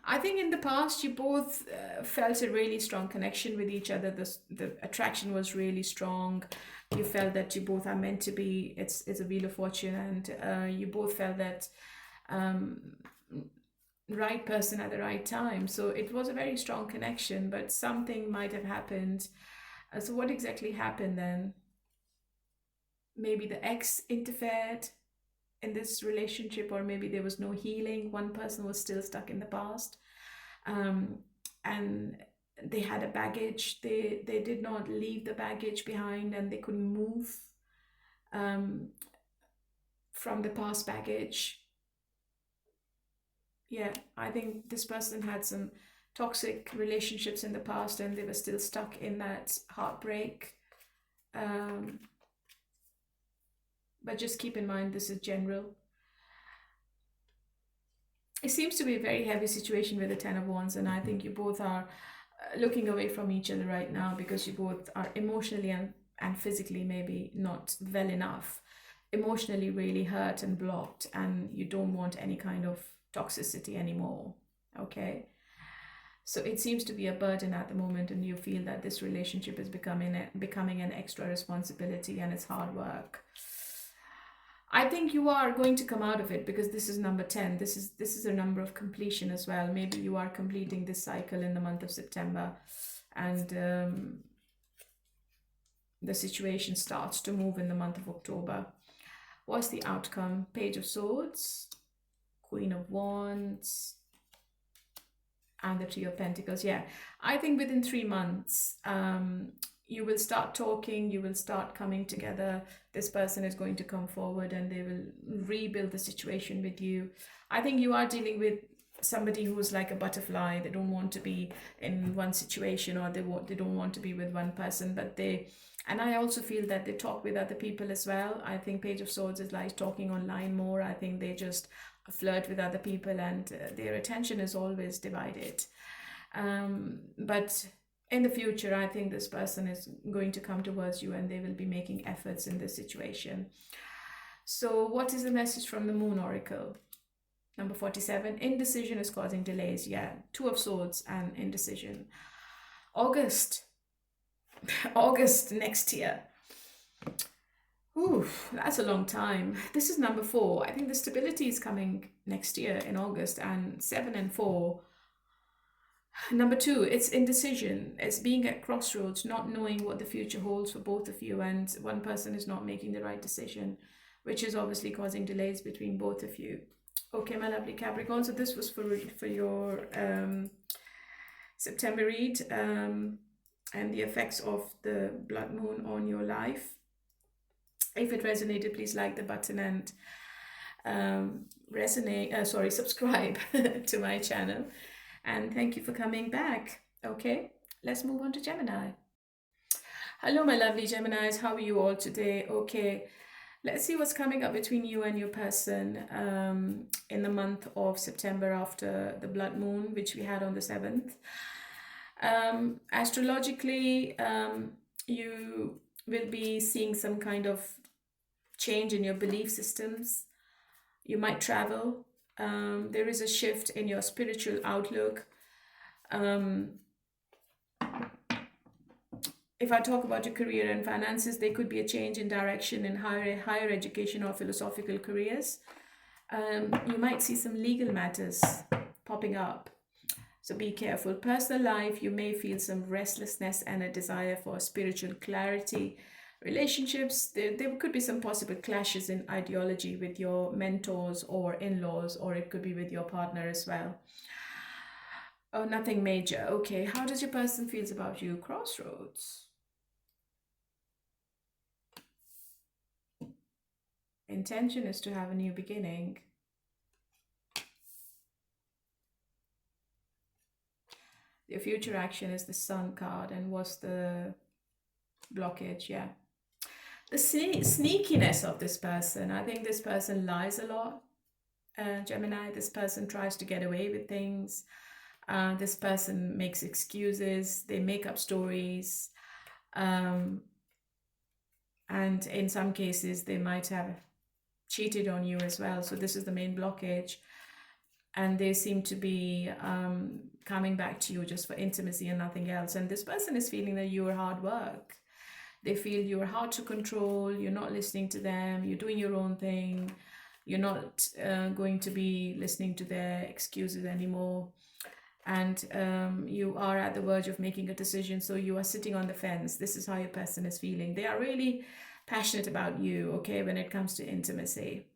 I think in the past you both felt a really strong connection with each other. The attraction was really strong. You felt that you both are meant to be. It's a wheel of fortune, and you both felt that right person at the right time. So it was a very strong connection, but something might have happened. So what exactly happened then? Maybe the ex interfered in this relationship, or maybe there was no healing. One person was still stuck in the past, and they had a baggage. They did not leave the baggage behind, and they couldn't move from the past baggage. Yeah, I think this person had some toxic relationships in the past, and they were still stuck in that heartbreak. But just keep in mind, this is general. It seems to be a very heavy situation with the 10 of Wands, and I think you both are looking away from each other right now, because you both are emotionally and physically maybe not well enough. Emotionally really hurt and blocked, and you don't want any kind of toxicity anymore, okay? So it seems to be a burden at the moment, and you feel that this relationship is becoming an extra responsibility, and it's hard work. I think you are going to come out of it, because this is number 10. This is a number of completion as well. Maybe you are completing this cycle in the month of September, and the situation starts to move in the month of October. What's the outcome? Page of Swords, Queen of Wands, and the Three of Pentacles. Yeah, I think within 3 months, you will start talking, you will start coming together. This person is going to come forward, and they will rebuild the situation with you. I think you are dealing with somebody who's like a butterfly. They don't want to be in one situation, or they don't want to be with one person, but they, and I also feel that they talk with other people as well. I think Page of Swords is like talking online more. I think they just flirt with other people, and their attention is always divided. But in the future, I think this person is going to come towards you, and they will be making efforts in this situation. So what is the message from the Moon Oracle? Number 47, indecision is causing delays. Yeah, Two of Swords and indecision. August next year. Ooh, that's a long time. This is number 4. I think the stability is coming next year in August, and 7 and 4. Number 2, it's indecision. It's being at crossroads, not knowing what the future holds for both of you, and one person is not making the right decision, which is obviously causing delays between both of you. Okay, my lovely Capricorn, so this was for your September read, and the effects of the blood moon on your life. If it resonated, please like the button and subscribe to my channel. And thank you for coming back. Okay, let's move on to Gemini. Hello, my lovely Geminis. How are you all today? Okay, let's see what's coming up between you and your person in the month of September after the blood moon, which we had on the 7th. Astrologically, you will be seeing some kind of change in your belief systems. You might travel. There is a shift in your spiritual outlook. If I talk about your career and finances, there could be a change in direction in higher education or philosophical careers. You might see some legal matters popping up, so be careful. Personal life, you may feel some restlessness and a desire for spiritual clarity. Relationships, there could be some possible clashes in ideology with your mentors or in-laws, or it could be with your partner as well. Oh, nothing major. Okay, how does your person feels about you? Crossroads. Intention is to have a new beginning. Your future action is the Sun card, and what's the blockage? Yeah. The sneakiness of this person. I think this person lies a lot. Gemini, this person tries to get away with things. This person makes excuses. They make up stories. And in some cases, they might have cheated on you as well. So this is the main blockage. And they seem to be coming back to you just for intimacy and nothing else. And this person is feeling that you are hard work. They feel you're hard to control, you're not listening to them, you're doing your own thing, you're not going to be listening to their excuses anymore. And you are at the verge of making a decision, so you are sitting on the fence. This is how your person is feeling. They are really passionate about you, okay, when it comes to intimacy.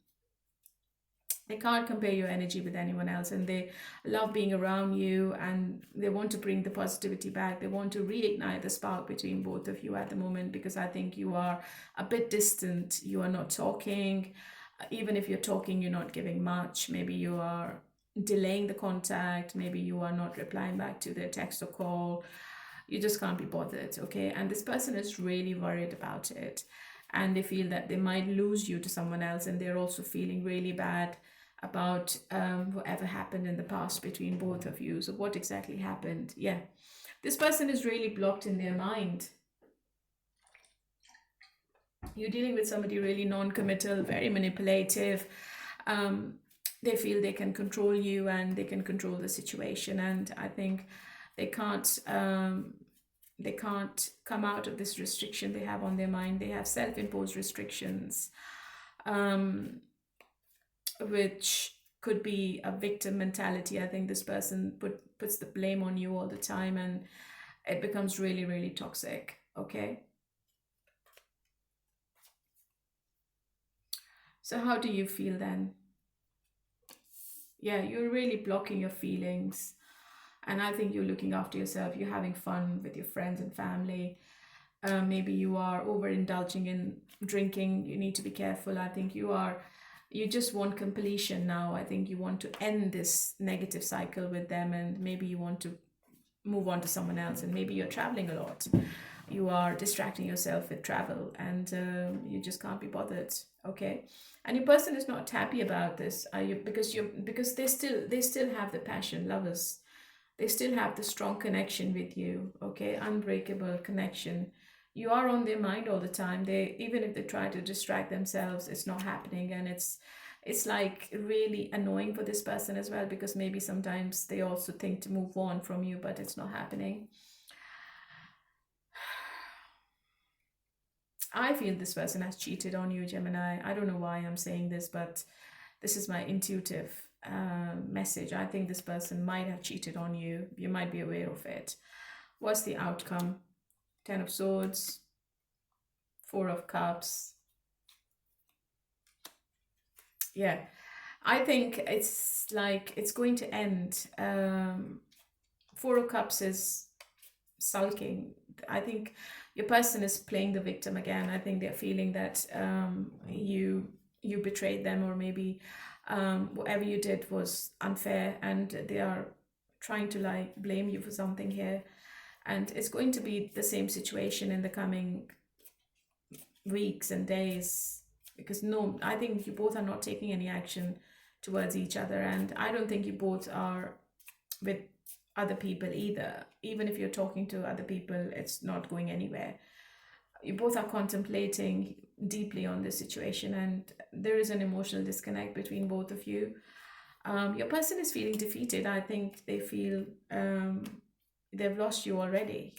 They can't compare your energy with anyone else, and they love being around you, and they want to bring the positivity back. They want to reignite the spark between both of you at the moment, because I think you are a bit distant. You are not talking. Even if you're talking, you're not giving much. Maybe you are delaying the contact. Maybe you are not replying back to their text or call. You just can't be bothered, okay? And this person is really worried about it, and they feel that they might lose you to someone else, and they're also feeling really bad about whatever happened in the past between both of you. So what exactly happened? Yeah, this person is really blocked in their mind. You're dealing with somebody really non-committal, very manipulative. They feel they can control you, and they can control the situation, and I think they can't come out of this restriction they have on their mind. They have self-imposed restrictions, which could be a victim mentality. I think this person puts the blame on you all the time, and it becomes really, really toxic, okay? So how do you feel then? Yeah, you're really blocking your feelings, and I think you're looking after yourself. You're having fun with your friends and family. Maybe you are overindulging in drinking. You need to be careful. I think you are You just want completion now. I think you want to end this negative cycle with them, and maybe you want to move on to someone else, and maybe you're traveling a lot. You are distracting yourself with travel, and you just can't be bothered. Okay, and your person is not happy about this. Because they still have the passion, lovers. They still have the strong connection with you. Okay, unbreakable connection. You are on their mind all the time. They, even if they try to distract themselves, it's not happening, and it's like really annoying for this person as well, because maybe sometimes they also think to move on from you, but it's not happening. I feel this person has cheated on you, Gemini. I don't know why I'm saying this, but this is my intuitive message. I think this person might have cheated on you. You might be aware of it. What's the outcome? Ten of Swords, Four of Cups. Yeah, I think it's like it's going to end. Four of Cups is sulking. I think your person is playing the victim again. I think they're feeling that you betrayed them, or maybe whatever you did was unfair, and they are trying to like blame you for something here. And it's going to be the same situation in the coming weeks and days, because no, I think you both are not taking any action towards each other, and I don't think you both are with other people either. Even if you're talking to other people, it's not going anywhere. You both are contemplating deeply on this situation, and there is an emotional disconnect between both of you. Your person is feeling defeated. I think they feel they've lost you already,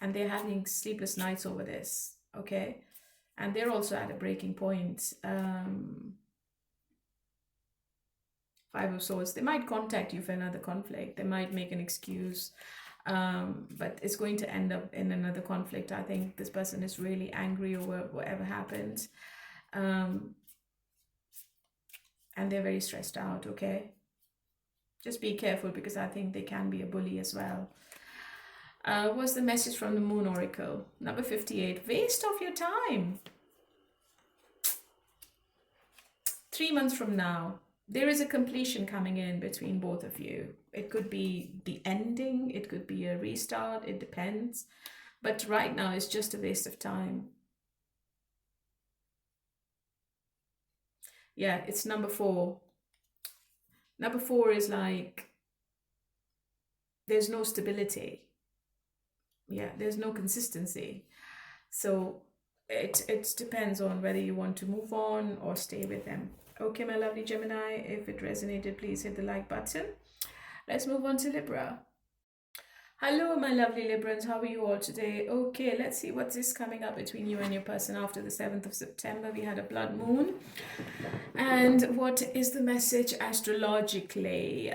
and they're having sleepless nights over this. Okay, and they're also at a breaking point. Five of Swords. They might contact you for another conflict. They might make an excuse, but it's going to end up in another conflict. I think this person is really angry over whatever happened, and they're very stressed out. Okay, just be careful, because I think they can be a bully as well. What's the message from the Moon Oracle? Number 58. Waste of your time. 3 months from now, there is a completion coming in between both of you. It could be the ending, it could be a restart, it depends. But right now, it's just a waste of time. Yeah, it's number 4. Number 4 is like, there's no stability. Yeah, there's no consistency. So it depends on whether you want to move on or stay with them. Okay, my lovely Gemini, if it resonated, please hit the like button. Let's move on to Libra. Hello, my lovely Librans. How are you all today? Okay, let's see what is coming up between you and your person after the 7th of September. We had a blood moon. And what is the message astrologically?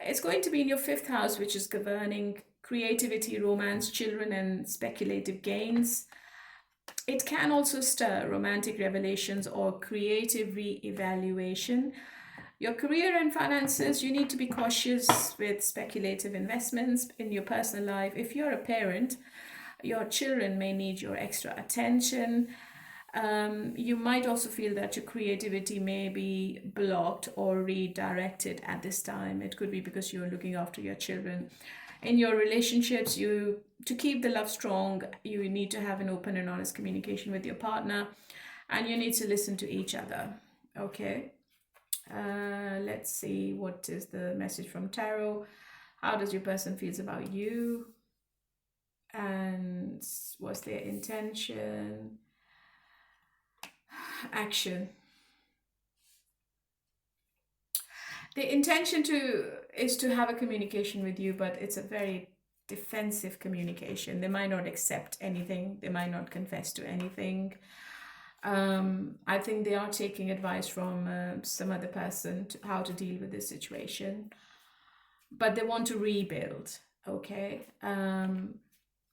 It's going to be in your 5th house, which is governing creativity, romance, children, and speculative gains. It can also stir romantic revelations or creative re-evaluation. Your career and finances, you need to be cautious with speculative investments in your personal life. If you're a parent, your children may need your extra attention. You might also feel that your creativity may be blocked or redirected at this time. It could be because you're looking after your children. In your relationships, to keep the love strong, you need to have an open and honest communication with your partner, and you need to listen to each other. Okay. Let's see, what is the message from Tarot? How does your person feels about you? And what's their intention? Action. The intention is to have a communication with you, but it's a very defensive communication. They might not accept anything. They might not confess to anything. I think they are taking advice from some other person to how to deal with this situation, but they want to rebuild. Okay.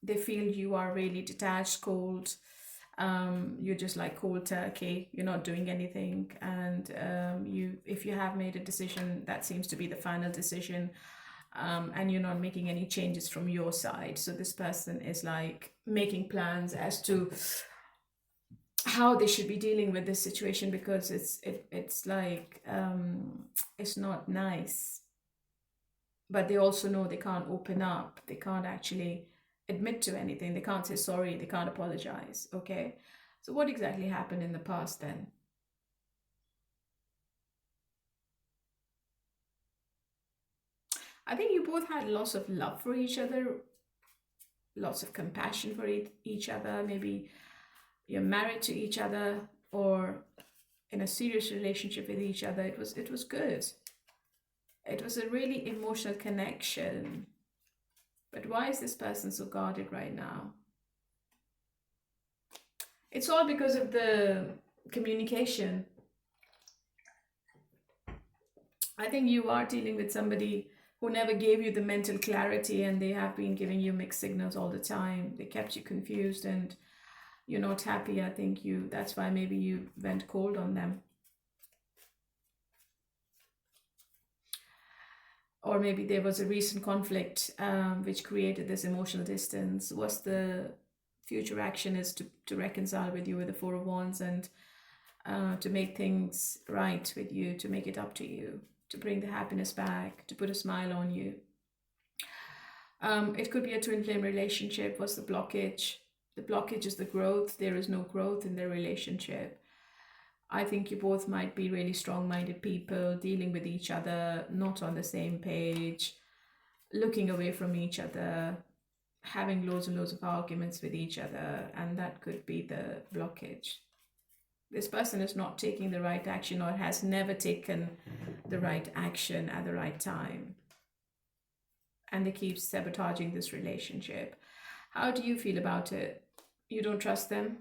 They feel you are really detached, cold. You're just like cold turkey. You're not doing anything, and if you have made a decision, that seems to be the final decision, and you're not making any changes from your side. So this person is like making plans as to how they should be dealing with this situation, because it's like it's not nice. But they also know they can't open up. They can't actually admit to anything. They can't say sorry. They can't apologize. Okay. So what exactly happened in the past then? I think you both had lots of love for each other, lots of compassion for each other. Maybe you're married to each other, or in a serious relationship with each other. It was good. It was a really emotional connection. But why is this person so guarded right now? It's all because of the communication. I think you are dealing with somebody who never gave you the mental clarity, and they have been giving you mixed signals all the time. They kept you confused and you're not happy. I think that's why maybe you went cold on them. Or maybe there was a recent conflict which created this emotional distance. What's the future action is to reconcile with you with the Four of Wands, and to make things right with you, to make it up to you, to bring the happiness back, to put a smile on you. It could be a twin flame relationship. What's the blockage? The blockage is the growth. There is no growth in their relationship. I think you both might be really strong-minded people, dealing with each other, not on the same page, looking away from each other, having loads and loads of arguments with each other, and that could be the blockage. This person is not taking the right action, or has never taken the right action at the right time. And they keep sabotaging this relationship. How do you feel about it? You don't trust them?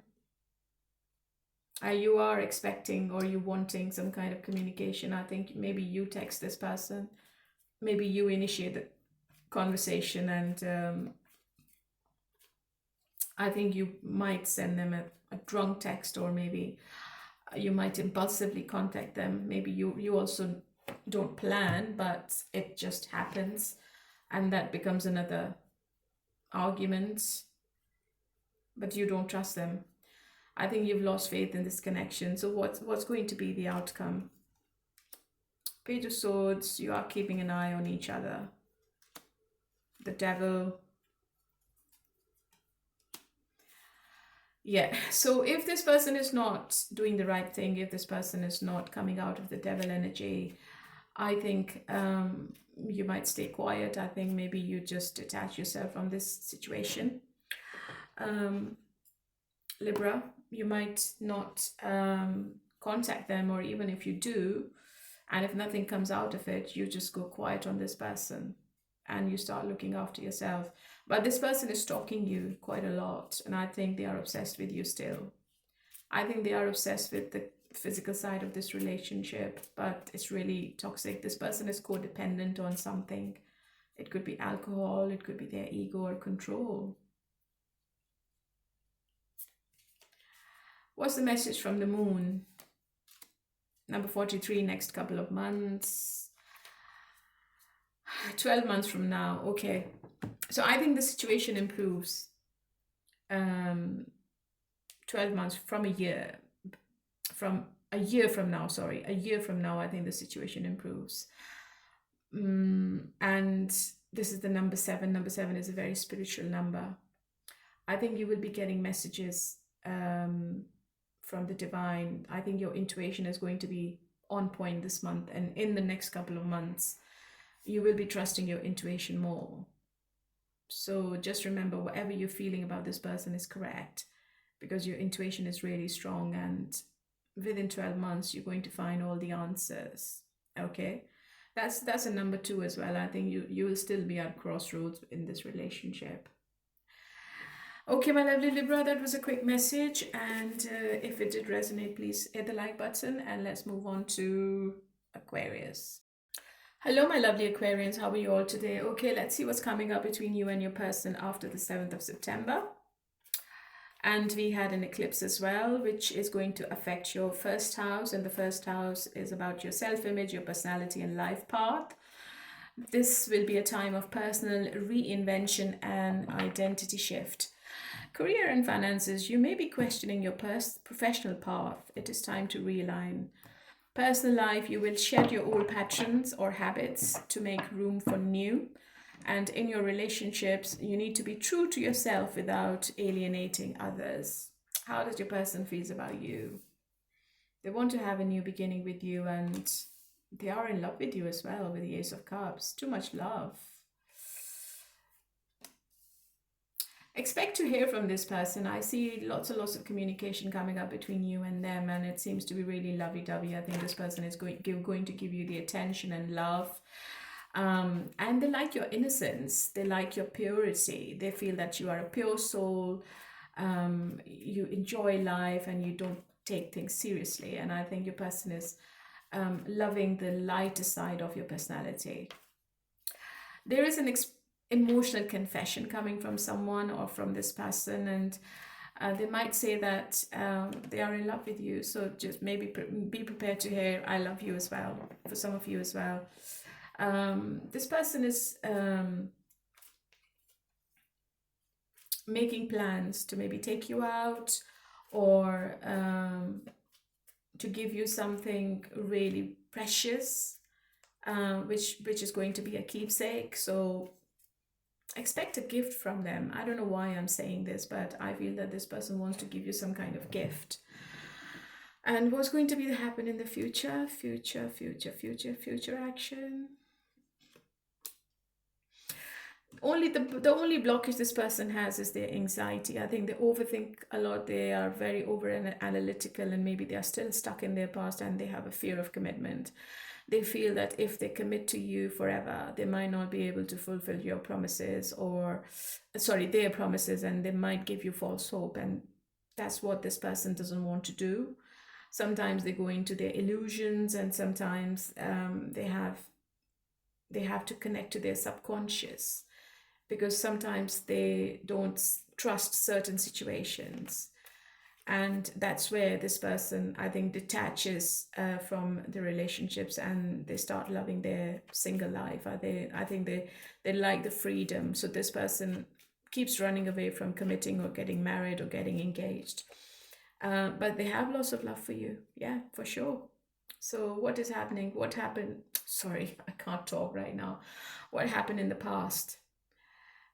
You are expecting, or you wanting some kind of communication. I think maybe you text this person. Maybe you initiate the conversation, and I think you might send them a drunk text, or maybe you might impulsively contact them. Maybe you also don't plan, but it just happens, and that becomes another argument. But you don't trust them. I think you've lost faith in this connection. So what's going to be the outcome? Page of Swords, you are keeping an eye on each other. The Devil. Yeah, so if this person is not doing the right thing, if this person is not coming out of the Devil energy, I think you might stay quiet. I think maybe you just detach yourself from this situation. Libra, you might not contact them, or even if you do, and if nothing comes out of it, you just go quiet on this person and you start looking after yourself. But this person is stalking you quite a lot, and I think they are obsessed with you still. I think they are obsessed with the physical side of this relationship, but it's really toxic. This person is codependent on something. It could be alcohol, it could be their ego or control. What's the message from the moon? Number 43, next couple of months. 12 months from now. Okay. So I think the situation improves. 12 months from a year. From a year from now, sorry. A year from now, I think the situation improves. And this is the number 7. Number 7 is a very spiritual number. I think you will be getting messages from the divine. I think your intuition is going to be on point this month, and in the next couple of months you will be trusting your intuition more. So just remember, whatever you're feeling about this person is correct, because your intuition is really strong, and within 12 months you're going to find all the answers. Okay, that's a number 2 as well. I think you will still be at crossroads in this relationship. Okay, my lovely Libra, that was a quick message, and if it did resonate, please hit the like button, and let's move on to Aquarius. Hello, my lovely Aquarians, how are you all today? Okay, let's see what's coming up between you and your person after the 7th of September. And we had an eclipse as well, which is going to affect your first house, and the first house is about your self-image, your personality and life path. This will be a time of personal reinvention and identity shift. Career and finances, you may be questioning your professional path. It is time to realign. Personal life, you will shed your old patterns or habits to make room for new. And in your relationships, you need to be true to yourself without alienating others. How does your person feel about you? They want to have a new beginning with you, and they are in love with you as well with the Ace of Cups. Too much love. Expect to hear from this person. I see lots and lots of communication coming up between you and them, and it seems to be really lovey-dovey. I think this person is going to give you the attention and love. And they like your innocence. They like your purity. They feel that you are a pure soul. You enjoy life and you don't take things seriously. And I think your person is loving the lighter side of your personality. There is an emotional confession coming from someone or from this person, and they might say that they are in love with you. So just maybe be prepared to hear I love you as well, for some of you as well. This person is making plans to maybe take you out, or to give you something really precious, which is going to be a keepsake. So expect a gift from them. I don't know why I'm saying this, but I feel that this person wants to give you some kind of gift. And what's going to be happen in the future? Future action. The only blockage this person has is their anxiety. I think they overthink a lot. They are very over analytical, and maybe they are still stuck in their past, and they have a fear of commitment. They feel that if they commit to you forever, they might not be able to fulfill your promises, or their promises, and they might give you false hope. And that's what this person doesn't want to do. Sometimes they go into their illusions, and sometimes they have to connect to their subconscious, because sometimes they don't trust certain situations. And that's where this person, I think, detaches from the relationships, and they start loving their single life. I think they like the freedom. So this person keeps running away from committing or getting married or getting engaged. But they have lots of love for you. Yeah, for sure. So what is happening? What happened? Sorry, I can't talk right now. What happened in the past?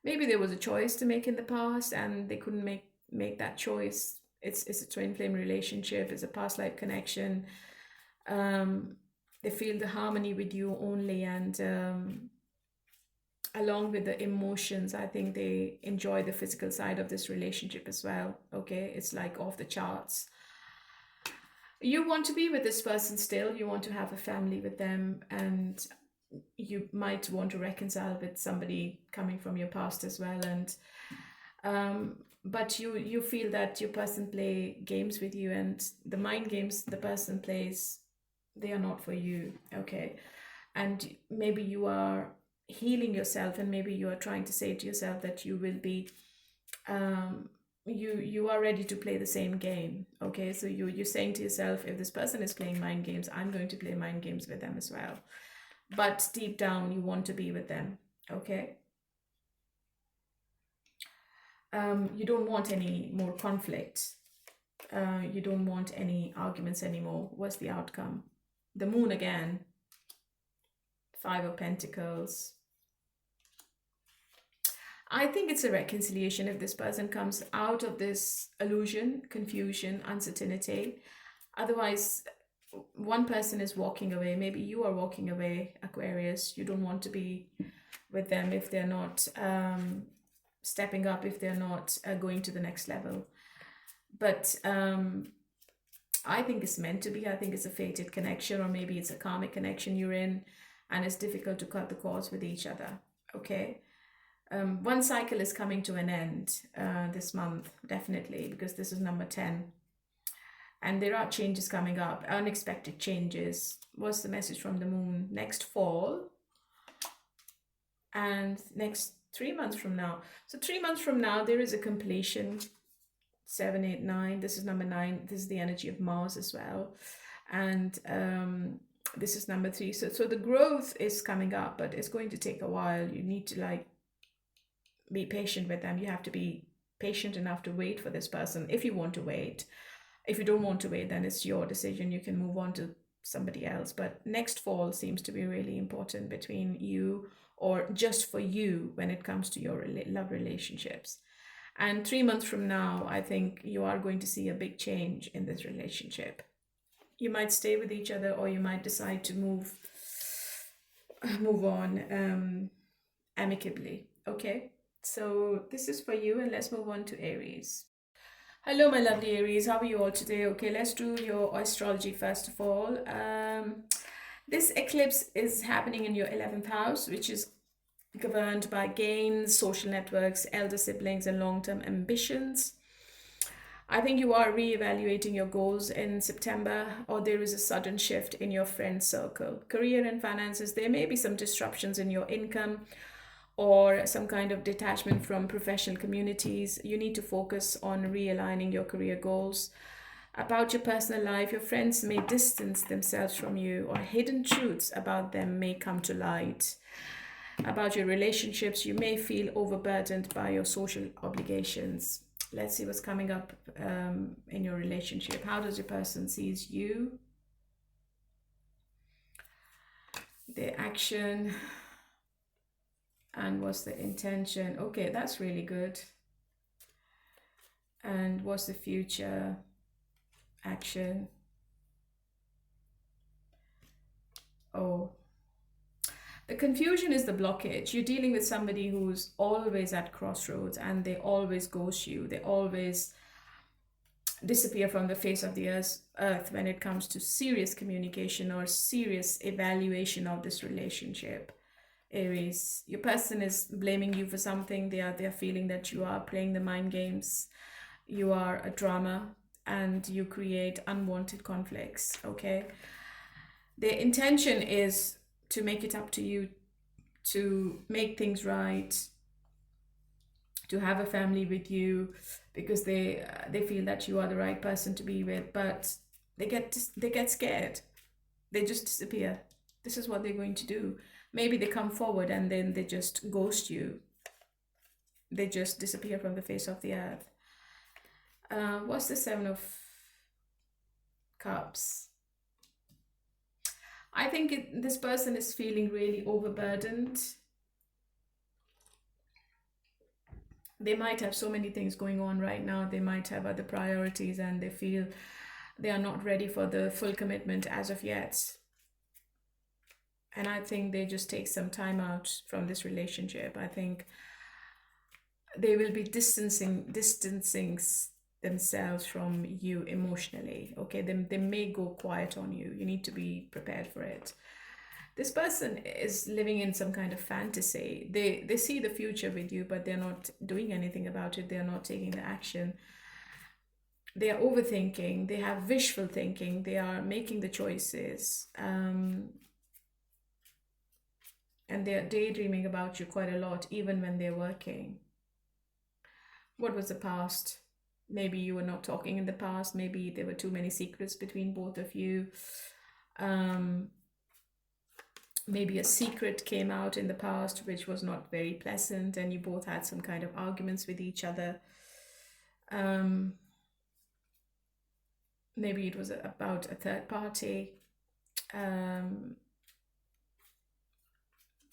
Maybe there was a choice to make in the past, and they couldn't make that choice. It's a twin flame relationship. It's a past life connection. They feel the harmony with you only, and along with the emotions, I think they enjoy the physical side of this relationship as well. Okay, it's like off the charts. You want to be with this person still. You want to have a family with them, and you might want to reconcile with somebody coming from your past as well. And but you feel that your person play games with you, and the mind games the person plays, they are not for you. Okay, and maybe you are healing yourself, and maybe you are trying to say to yourself that you will be you are ready to play the same game. Okay, so you're saying to yourself, if this person is playing mind games, I'm going to play mind games with them as well. But deep down you want to be with them. Okay, you don't want any more conflict. You don't want any arguments anymore. What's the outcome? The moon again. 5 of Pentacles. I think it's a reconciliation if this person comes out of this illusion, confusion, uncertainty. Otherwise, one person is walking away. Maybe you are walking away, Aquarius. You don't want to be with them if they're not stepping up, if they're not going to the next level. But I think it's meant to be. I think it's a fated connection, or maybe it's a karmic connection you're in, and it's difficult to cut the cords with each other. Okay. One cycle is coming to an end this month, definitely, because this is number 10. And there are changes coming up, unexpected changes. What's the message from the moon? Next fall and next 3 months from now. So 3 months from now, there is a completion. 7, 8, 9. This is number 9. This is the energy of Mars as well. And this is number 3. So the growth is coming up, but it's going to take a while. You need to be patient with them. You have to be patient enough to wait for this person if you want to wait. If you don't want to wait, then it's your decision. You can move on to somebody else. But next fall seems to be really important between you, or just for you, when it comes to your love relationships. And 3 months from now, I think you are going to see a big change in this relationship. You might stay with each other, or you might decide to move on amicably. Okay, so this is for you, and let's move on to Aries. Hello, my lovely Aries. How are you all today? Okay, let's do your astrology first of all. This eclipse is happening in your 11th house, which is governed by gains, social networks, elder siblings, and long-term ambitions. I think you are reevaluating your goals in September, or there is a sudden shift in your friend circle. Career and finances, there may be some disruptions in your income, or some kind of detachment from professional communities. You need to focus on realigning your career goals. About your personal life, your friends may distance themselves from you, or hidden truths about them may come to light. About your relationships, you may feel overburdened by your social obligations. Let's see what's coming up in your relationship. How does your person sees you? Their action. And what's the intention? Okay, that's really good. And what's the future action? Oh, the confusion is the blockage. You're dealing with somebody who's always at crossroads, and they always ghost you. They always disappear from the face of the earth when it comes to serious communication or serious evaluation of this relationship. Aries, your person is blaming you for something. They're feeling that you are playing the mind games. You are a drama, and you create unwanted conflicts. Okay, the intention is to make it up to you, to make things right, to have a family with you, because they feel that you are the right person to be with. But they get scared. They just disappear. This is what they're going to do. Maybe they come forward and then they just ghost you. They just disappear from the face of the earth. What's the Seven of Cups? I think this person is feeling really overburdened. They might have so many things going on right now. They might have other priorities, and they feel they are not ready for the full commitment as of yet. And I think they just take some time out from this relationship. I think they will be distancing themselves from you emotionally. Okay, they may go quiet on you. You need to be prepared for it. This person is living in some kind of fantasy. They see the future with you, but they're not doing anything about it. They're not taking the action. They are overthinking. They have wishful thinking. They are making the choices. And they're daydreaming about you quite a lot, even when they're working. What was the past? Maybe you were not talking in the past. Maybe there were too many secrets between both of you. Maybe a secret came out in the past which was not very pleasant, and you both had some kind of arguments with each other. Maybe it was about a third party.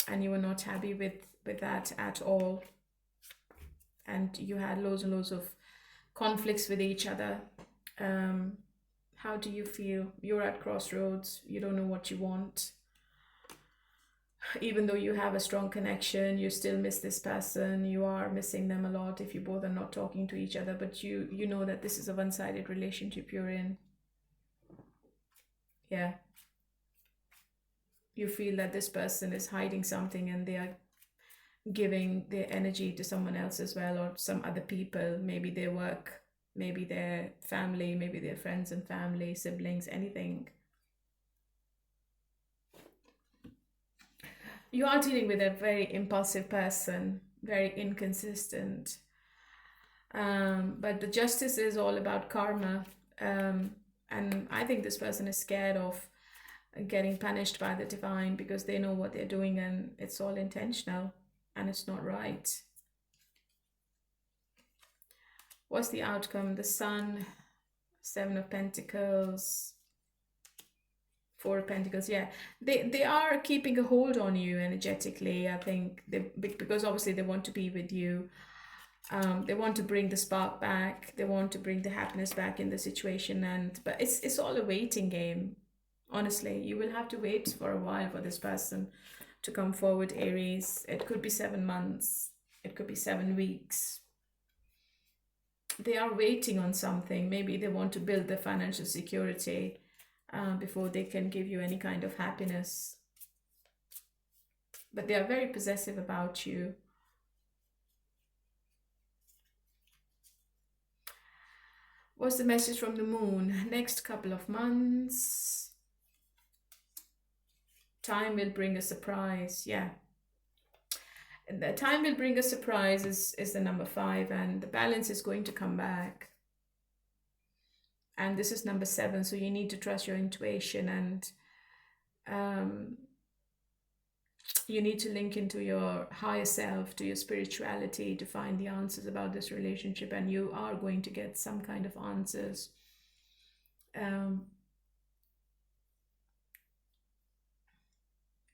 And you were not happy with that at all. And you had loads and loads of conflicts with each other. How do you feel? You're at crossroads. You don't know what you want. Even though you have a strong connection, you still miss this person. You are missing them a lot if you both are not talking to each other. But you know that this is a one-sided relationship you're in. Yeah. You feel that this person is hiding something, and they are giving their energy to someone else as well, or some other people, maybe their work, maybe their family, maybe their friends and family, siblings, anything. You are dealing with a very impulsive person, very inconsistent. But the justice is all about karma. And I think this person is scared of getting punished by the divine, because they know what they're doing, and it's all intentional, and it's not right. What's the outcome? The Sun, Seven of Pentacles, Four of Pentacles. Yeah, they are keeping a hold on you energetically. I think because obviously they want to be with you. They want to bring the spark back. They want to bring the happiness back in the situation. But it's all a waiting game. Honestly, you will have to wait for a while for this person to come forward, Aries. It could be 7 months. It could be 7 weeks. They are waiting on something. Maybe they want to build their financial security before they can give you any kind of happiness. But they are very possessive about you. What's the message from the moon? Next couple of months. Time will bring a surprise. Yeah. The time will bring a surprise is the number 5, and the balance is going to come back. And this is number 7, so you need to trust your intuition, and you need to link into your higher self, to your spirituality, to find the answers about this relationship, and you are going to get some kind of answers.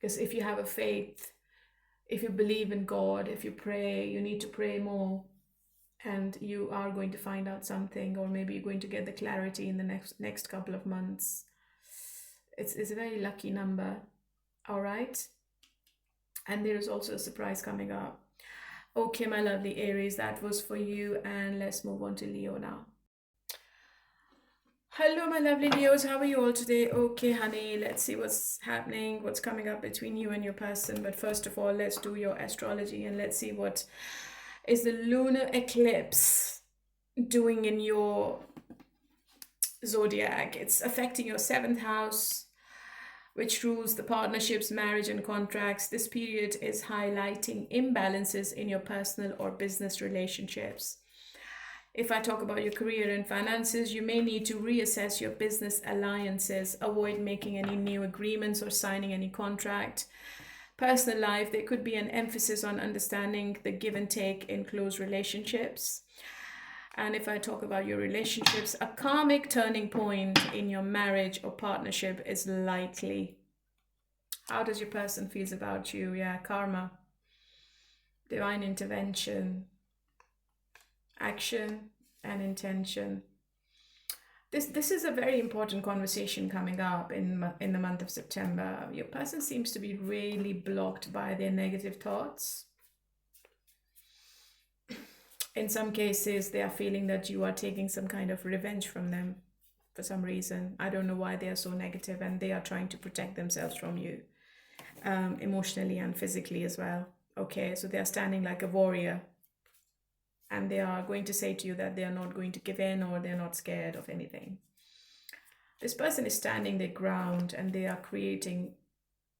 Because if you have a faith, if you believe in God, if you pray, you need to pray more, and you are going to find out something, or maybe you're going to get the clarity in the next couple of months. It's a very lucky number. All right. And there is also a surprise coming up. Okay, my lovely Aries, that was for you. And let's move on to Leo now. Hello, my lovely Leos. How are you all today? Okay, honey, let's see what's happening, what's coming up between you and your person. But first of all, let's do your astrology and let's see what is the lunar eclipse doing in your zodiac. It's affecting your 7th house, which rules the partnerships, marriage, and contracts. This period is highlighting imbalances in your personal or business relationships. If I talk about your career and finances, you may need to reassess your business alliances, avoid making any new agreements or signing any contract. Personal life, there could be an emphasis on understanding the give and take in close relationships. And if I talk about your relationships, a karmic turning point in your marriage or partnership is likely. How does your person feel about you? Yeah, karma, divine intervention, action and intention. This is a very important conversation coming up in the month of September. Your person seems to be really blocked by their negative thoughts. In some cases, they are feeling that you are taking some kind of revenge from them for some reason. I don't know why they are so negative, and they are trying to protect themselves from you, emotionally and physically as well. Okay, so they are standing like a warrior, and they are going to say to you that they are not going to give in, or they're not scared of anything. This person is standing their ground, and they are creating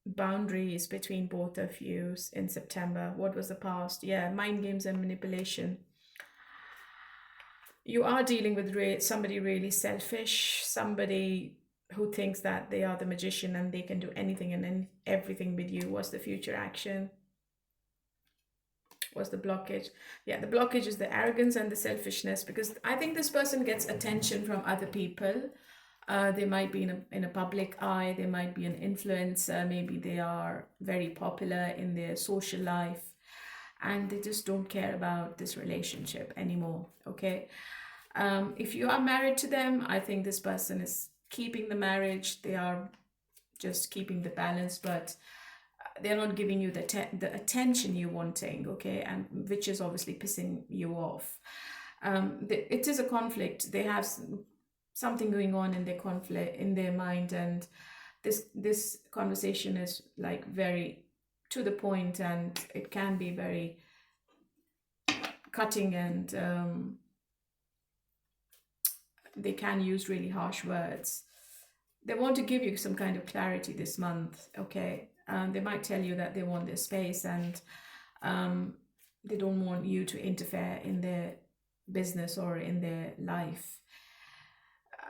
boundaries between both of you in September. What was the past? Yeah, mind games and manipulation. You are dealing with somebody really selfish, somebody who thinks that they are the magician and they can do anything and everything with you. What's the future action? What's the blockage? Yeah, the blockage is the arrogance and the selfishness, because I think this person gets attention from other people. They might be in a public eye, they might be an influencer, maybe they are very popular in their social life, and they just don't care about this relationship anymore. Okay, if you are married to them, I think this person is keeping the marriage. They are just keeping the balance, but they're not giving you the attention you're wanting. Okay, and which is obviously pissing you off. It is a conflict. They have something going on in their conflict, in their mind, and this conversation is like very to the point, and it can be very cutting, and they can use really harsh words. They want to give you some kind of clarity this month. Okay, they might tell you that they want their space, and they don't want you to interfere in their business or in their life.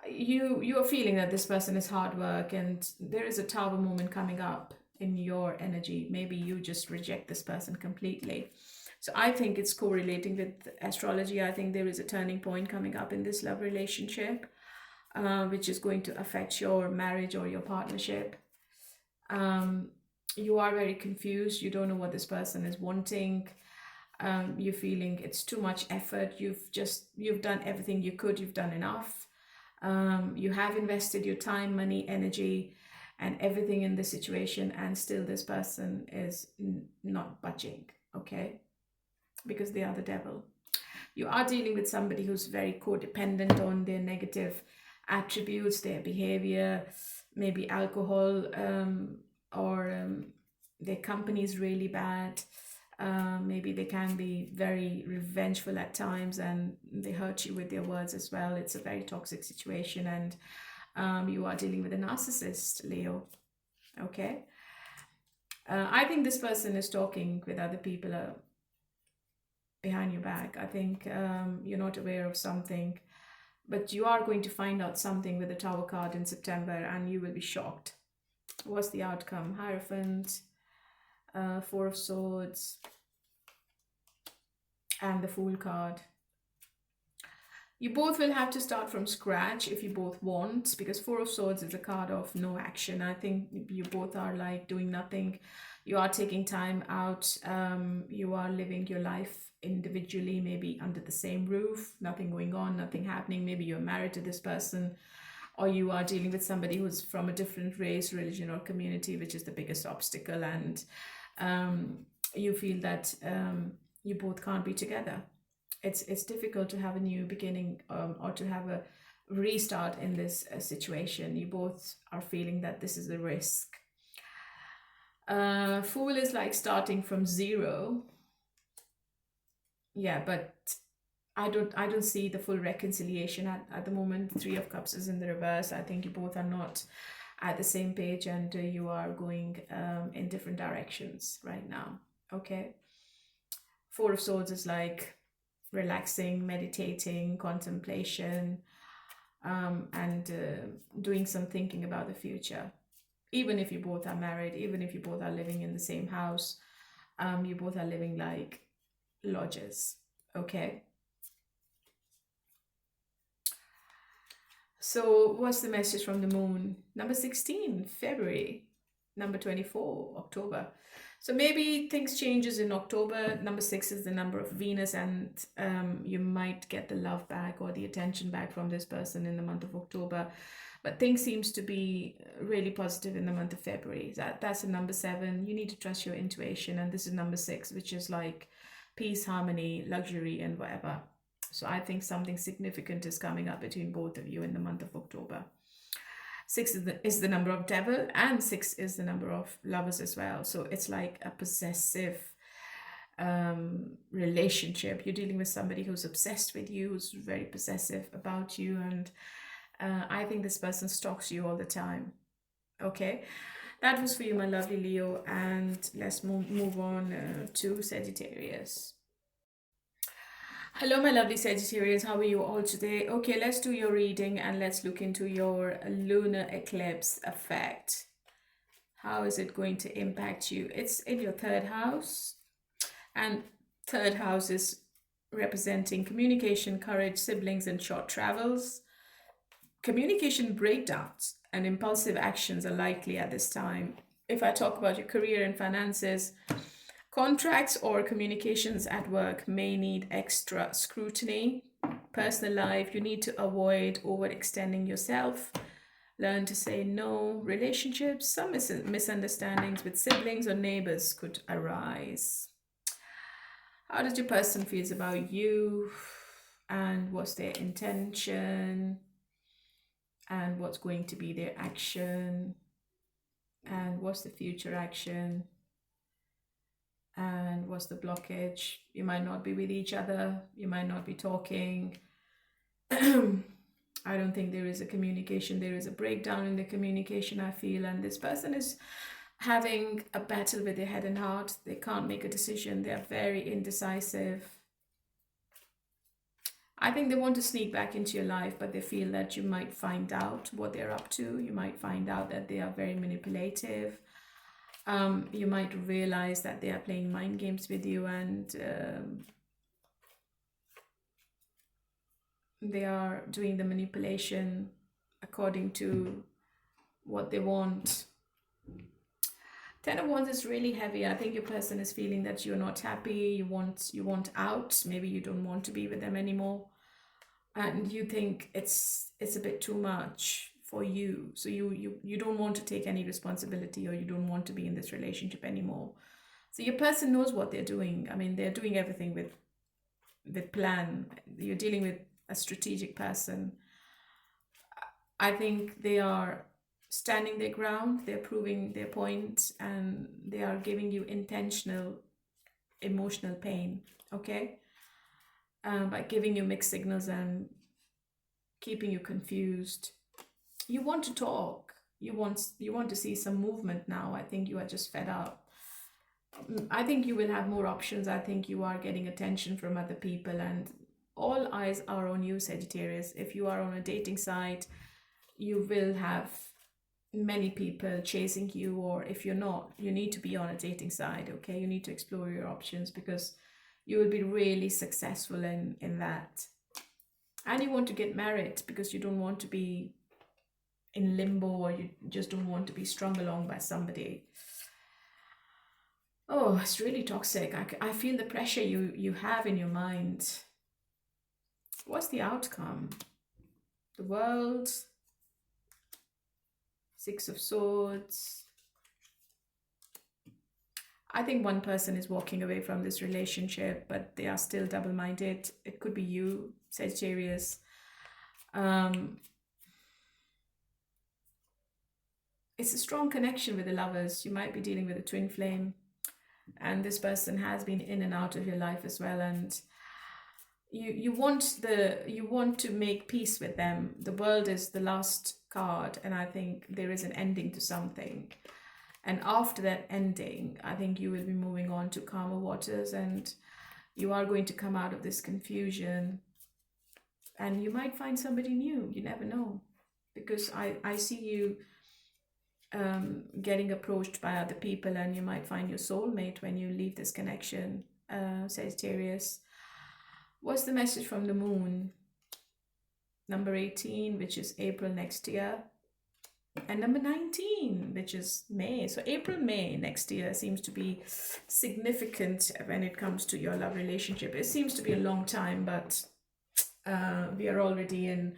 You are feeling that this person is hard work, and there is a Tower moment coming up in your energy. Maybe you just reject this person completely. So I think it's correlating with astrology. I think there is a turning point coming up in this love relationship, which is going to affect your marriage or your partnership. You are very confused. You don't know what this person is wanting. You're feeling it's too much effort. You've done everything you could. You've done enough. You have invested your time, money, energy, and everything in this situation, and still this person is not budging, okay? Because they are the devil. You are dealing with somebody who's very codependent on their negative attributes, their behavior, maybe alcohol, or their company is really bad. Maybe they can be very revengeful at times, and they hurt you with their words as well. It's a very toxic situation, and you are dealing with a narcissist, Leo. Okay. I think this person is talking with other people behind your back. I think you're not aware of something, but you are going to find out something with the Tower card in September, and you will be shocked. What's the outcome? Hierophant, Four of Swords, and the Fool card. You both will have to start from scratch if you both want, because Four of Swords is a card of no action. I think you both are like doing nothing. You are taking time out. You are living your life individually, maybe under the same roof, nothing going on, nothing happening. Maybe you're married to this person, or you are dealing with somebody who's from a different race, religion, or community, which is the biggest obstacle. And you feel that you both can't be together. It's difficult to have a new beginning, or to have a restart in this situation. You both are feeling that this is a risk. Fool is like starting from zero. Yeah, but I don't see the full reconciliation at the moment. Three of Cups is in the reverse. I think you both are not at the same page, and you are going in different directions right now. Okay. Four of Swords is like relaxing, meditating, contemplation, and doing some thinking about the future. Even if you both are married, even if you both are living in the same house, you both are living like lodges. Okay. So what's the message from the moon? Number 16, February. Number 24, October. So maybe things changes in October. Number 6 is the number of Venus, and you might get the love back or the attention back from this person in the month of October. But things seems to be really positive in the month of February. That's a number 7. You need to trust your intuition. And this is number 6, which is like peace, harmony, luxury, and whatever. So I think something significant is coming up between both of you in the month of October. 6 is the number of devil, and 6 is the number of lovers as well. So it's like a possessive relationship. You're dealing with somebody who's obsessed with you, who's very possessive about you, and I think this person stalks you all the time. Okay, that was for you, my lovely Leo, and let's move on to Sagittarius. Hello, my lovely Sagittarius. How are you all today? Okay, let's do your reading, and let's look into your lunar eclipse effect. How is it going to impact you? It's in your 3rd house, and 3rd house is representing communication, courage, siblings, and short travels. Communication breakdowns and impulsive actions are likely at this time. If I talk about your career and finances, contracts or communications at work may need extra scrutiny. Personal life, you need to avoid overextending yourself. Learn to say no. Relationships, some misunderstandings with siblings or neighbors could arise. How does your person feel about you? And what's their intention? And what's going to be their action? And what's the future action? And what's the blockage? You might not be with each other. You might not be talking. I don't think there is a communication. There is a breakdown in the communication, I feel. And this person is having a battle with their head and heart. They can't make a decision. They are very indecisive. I think they want to sneak back into your life, but they feel that you might find out what they're up to. You might find out that they are very manipulative. You might realize that they are playing mind games with you, and they are doing the manipulation according to what they want. Ten of Wands is really heavy. I think your person is feeling that you're not happy. You want out. Maybe you don't want to be with them anymore, and you think it's a bit too much for you. So you don't want to take any responsibility, or you don't want to be in this relationship anymore. So your person knows what they're doing. I mean, they're doing everything with plan. You're dealing with a strategic person. I think they are standing their ground, they're proving their point, and they are giving you intentional emotional pain, okay? By giving you mixed signals and keeping you confused. You want to talk. You want to see some movement now. I think you are just fed up. I think you will have more options. I think you are getting attention from other people, and all eyes are on you, Sagittarius. If you are on a dating site, you will have many people chasing you, or if you're not, you need to be on a dating site, okay? You need to explore your options, because you will be really successful in that. And you want to get married because you don't want to be in limbo, or you just don't want to be strung along by somebody. Oh, it's really toxic. I feel the pressure you have in your mind. What's the outcome? The World, Six of Swords. I think one person is walking away from this relationship, but they are still double-minded. It could be you, Sagittarius. It's a strong connection with the Lovers. You might be dealing with a twin flame, and this person has been in and out of your life as well, and you want to make peace with them. The World is the last card, and I think there is an ending to something. And after that ending, I think you will be moving on to calmer waters, and you are going to come out of this confusion, and you might find somebody new. You never know, because I see you getting approached by other people, and you might find your soulmate when you leave this connection, Sagittarius. What's the message from the Moon? Number 18, which is April next year, and number 19, which is May. So April, May next year seems to be significant when it comes to your love relationship. It seems to be a long time, but we are already in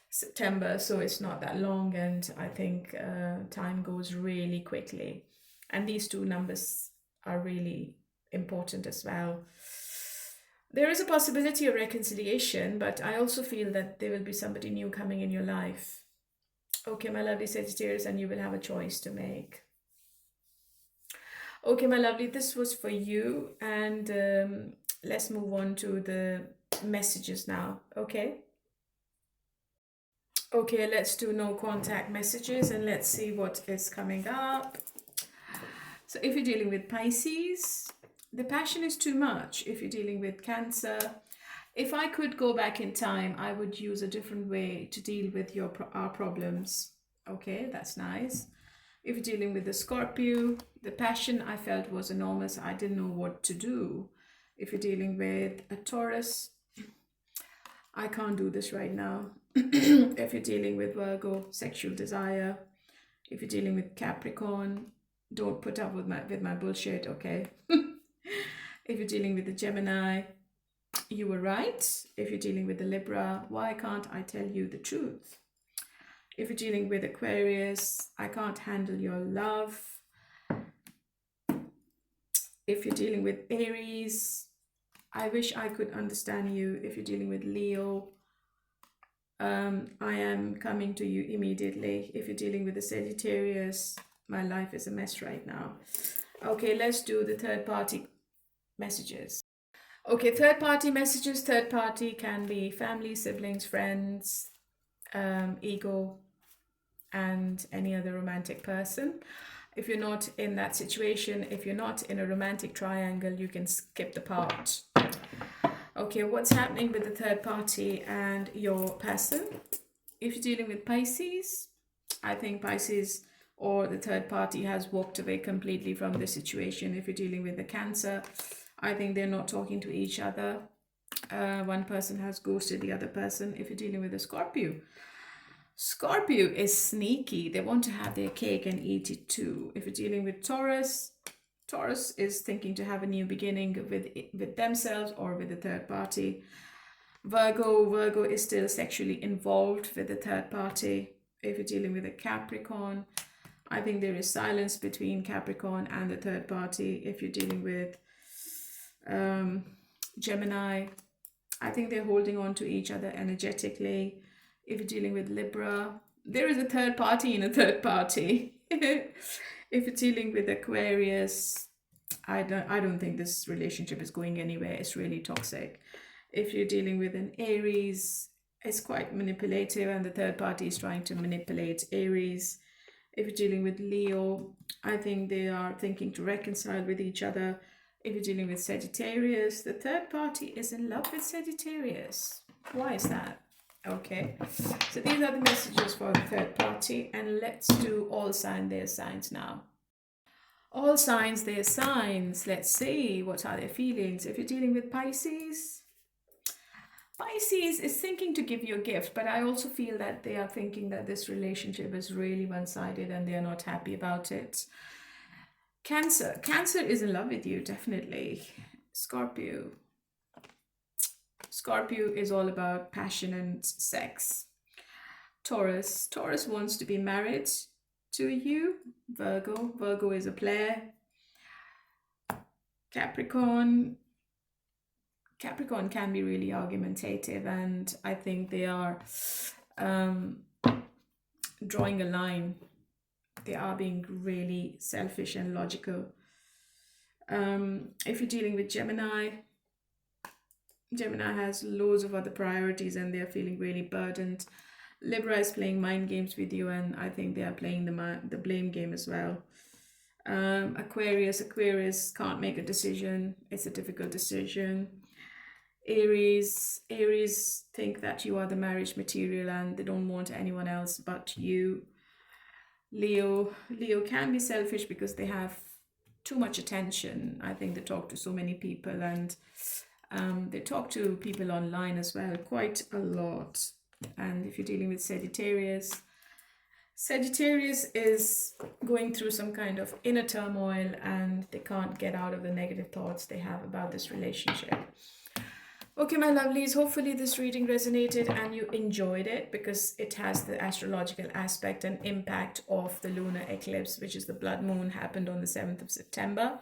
September, so it's not that long, and I think time goes really quickly. And these two numbers are really important as well. There is a possibility of reconciliation, but I also feel that there will be somebody new coming in your life. Okay, my lovely Sagittarius, and you will have a choice to make. Okay, my lovely, this was for you, and let's move on to the messages now, okay? Okay, let's do no contact messages, and let's see what is coming up. So if you're dealing with Pisces, the passion is too much. If you're dealing with Cancer, if I could go back in time, I would use a different way to deal with our problems. Okay, that's nice. If you're dealing with the Scorpio, the passion I felt was enormous. I didn't know what to do. If you're dealing with a Taurus, I can't do this right now. If you're dealing with Virgo, sexual desire. If you're dealing with Capricorn, don't put up with my bullshit, okay? If you're dealing with the Gemini, you were right. If you're dealing with the Libra, why can't I tell you the truth? If you're dealing with Aquarius, I can't handle your love. If you're dealing with Aries, I wish I could understand you. If you're dealing with Leo, I am coming to you immediately. If you're dealing with the Sagittarius, my life is a mess right now. Okay, let's do the third party messages. Okay, third party messages. Third party can be family, siblings, friends, ego, and any other romantic person. If you're not in that situation, if you're not in a romantic triangle, you can skip the part. Okay, what's happening with the third party and your person? If you're dealing with Pisces, I think Pisces or the third party has walked away completely from the situation. If you're dealing with the Cancer, I think they're not talking to each other. One person has ghosted the other person. If you're dealing with a Scorpio, Scorpio is sneaky. They want to have their cake and eat it too. If you're dealing with Taurus, Taurus is thinking to have a new beginning with themselves or with the third party. Virgo is still sexually involved with the third party. If you're dealing with a Capricorn, I think there is silence between Capricorn and the third party. If you're dealing with Gemini, I think they're holding on to each other energetically. If you're dealing with Libra, there is a third party in a third party. If you're dealing with Aquarius, I don't think this relationship is going anywhere. It's really toxic. If you're dealing with an Aries, it's quite manipulative and the third party is trying to manipulate Aries. If you're dealing with Leo, I think they are thinking to reconcile with each other. If you're dealing with Sagittarius, the third party is in love with Sagittarius. Why is that? Okay, so these are the messages for the third party, and let's do all signs, their signs now. All signs, their signs. Let's see, what are their feelings? If you're dealing with Pisces, Pisces is thinking to give you a gift, but I also feel that they are thinking that this relationship is really one-sided and they are not happy about it. Cancer is in love with you, definitely. Scorpio is all about passion and sex. Taurus wants to be married to you. Virgo is a player. Capricorn can be really argumentative, and I think they are drawing a line. They are being really selfish and logical. If you're dealing with Gemini has loads of other priorities and they're feeling really burdened. Libra is playing mind games with you, and I think they are playing the blame game as well. Aquarius can't make a decision. It's a difficult decision. Aries think that you are the marriage material and they don't want anyone else but you. Leo can be selfish because they have too much attention. I think they talk to so many people, and they talk to people online as well, quite a lot. And if you're dealing with Sagittarius is going through some kind of inner turmoil and they can't get out of the negative thoughts they have about this relationship. Okay, my lovelies, hopefully this reading resonated and you enjoyed it, because it has the astrological aspect and impact of the lunar eclipse, which is the blood moon, happened on the 7th of September.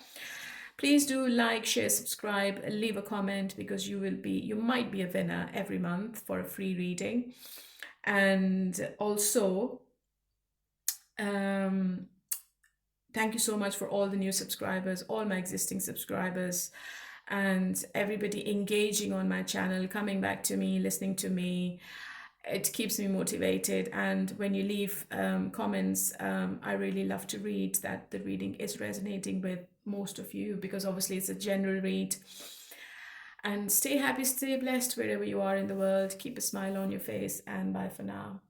Please do like, share, subscribe, leave a comment, because you might be a winner every month for a free reading. And also, thank you so much for all the new subscribers, all my existing subscribers, and everybody engaging on my channel, coming back to me, listening to me. It keeps me motivated. And when you leave comments, I really love to read that the reading is resonating with most of you, because obviously it's a general read. And stay happy, stay blessed wherever you are in the world. Keep a smile on your face, and bye for now.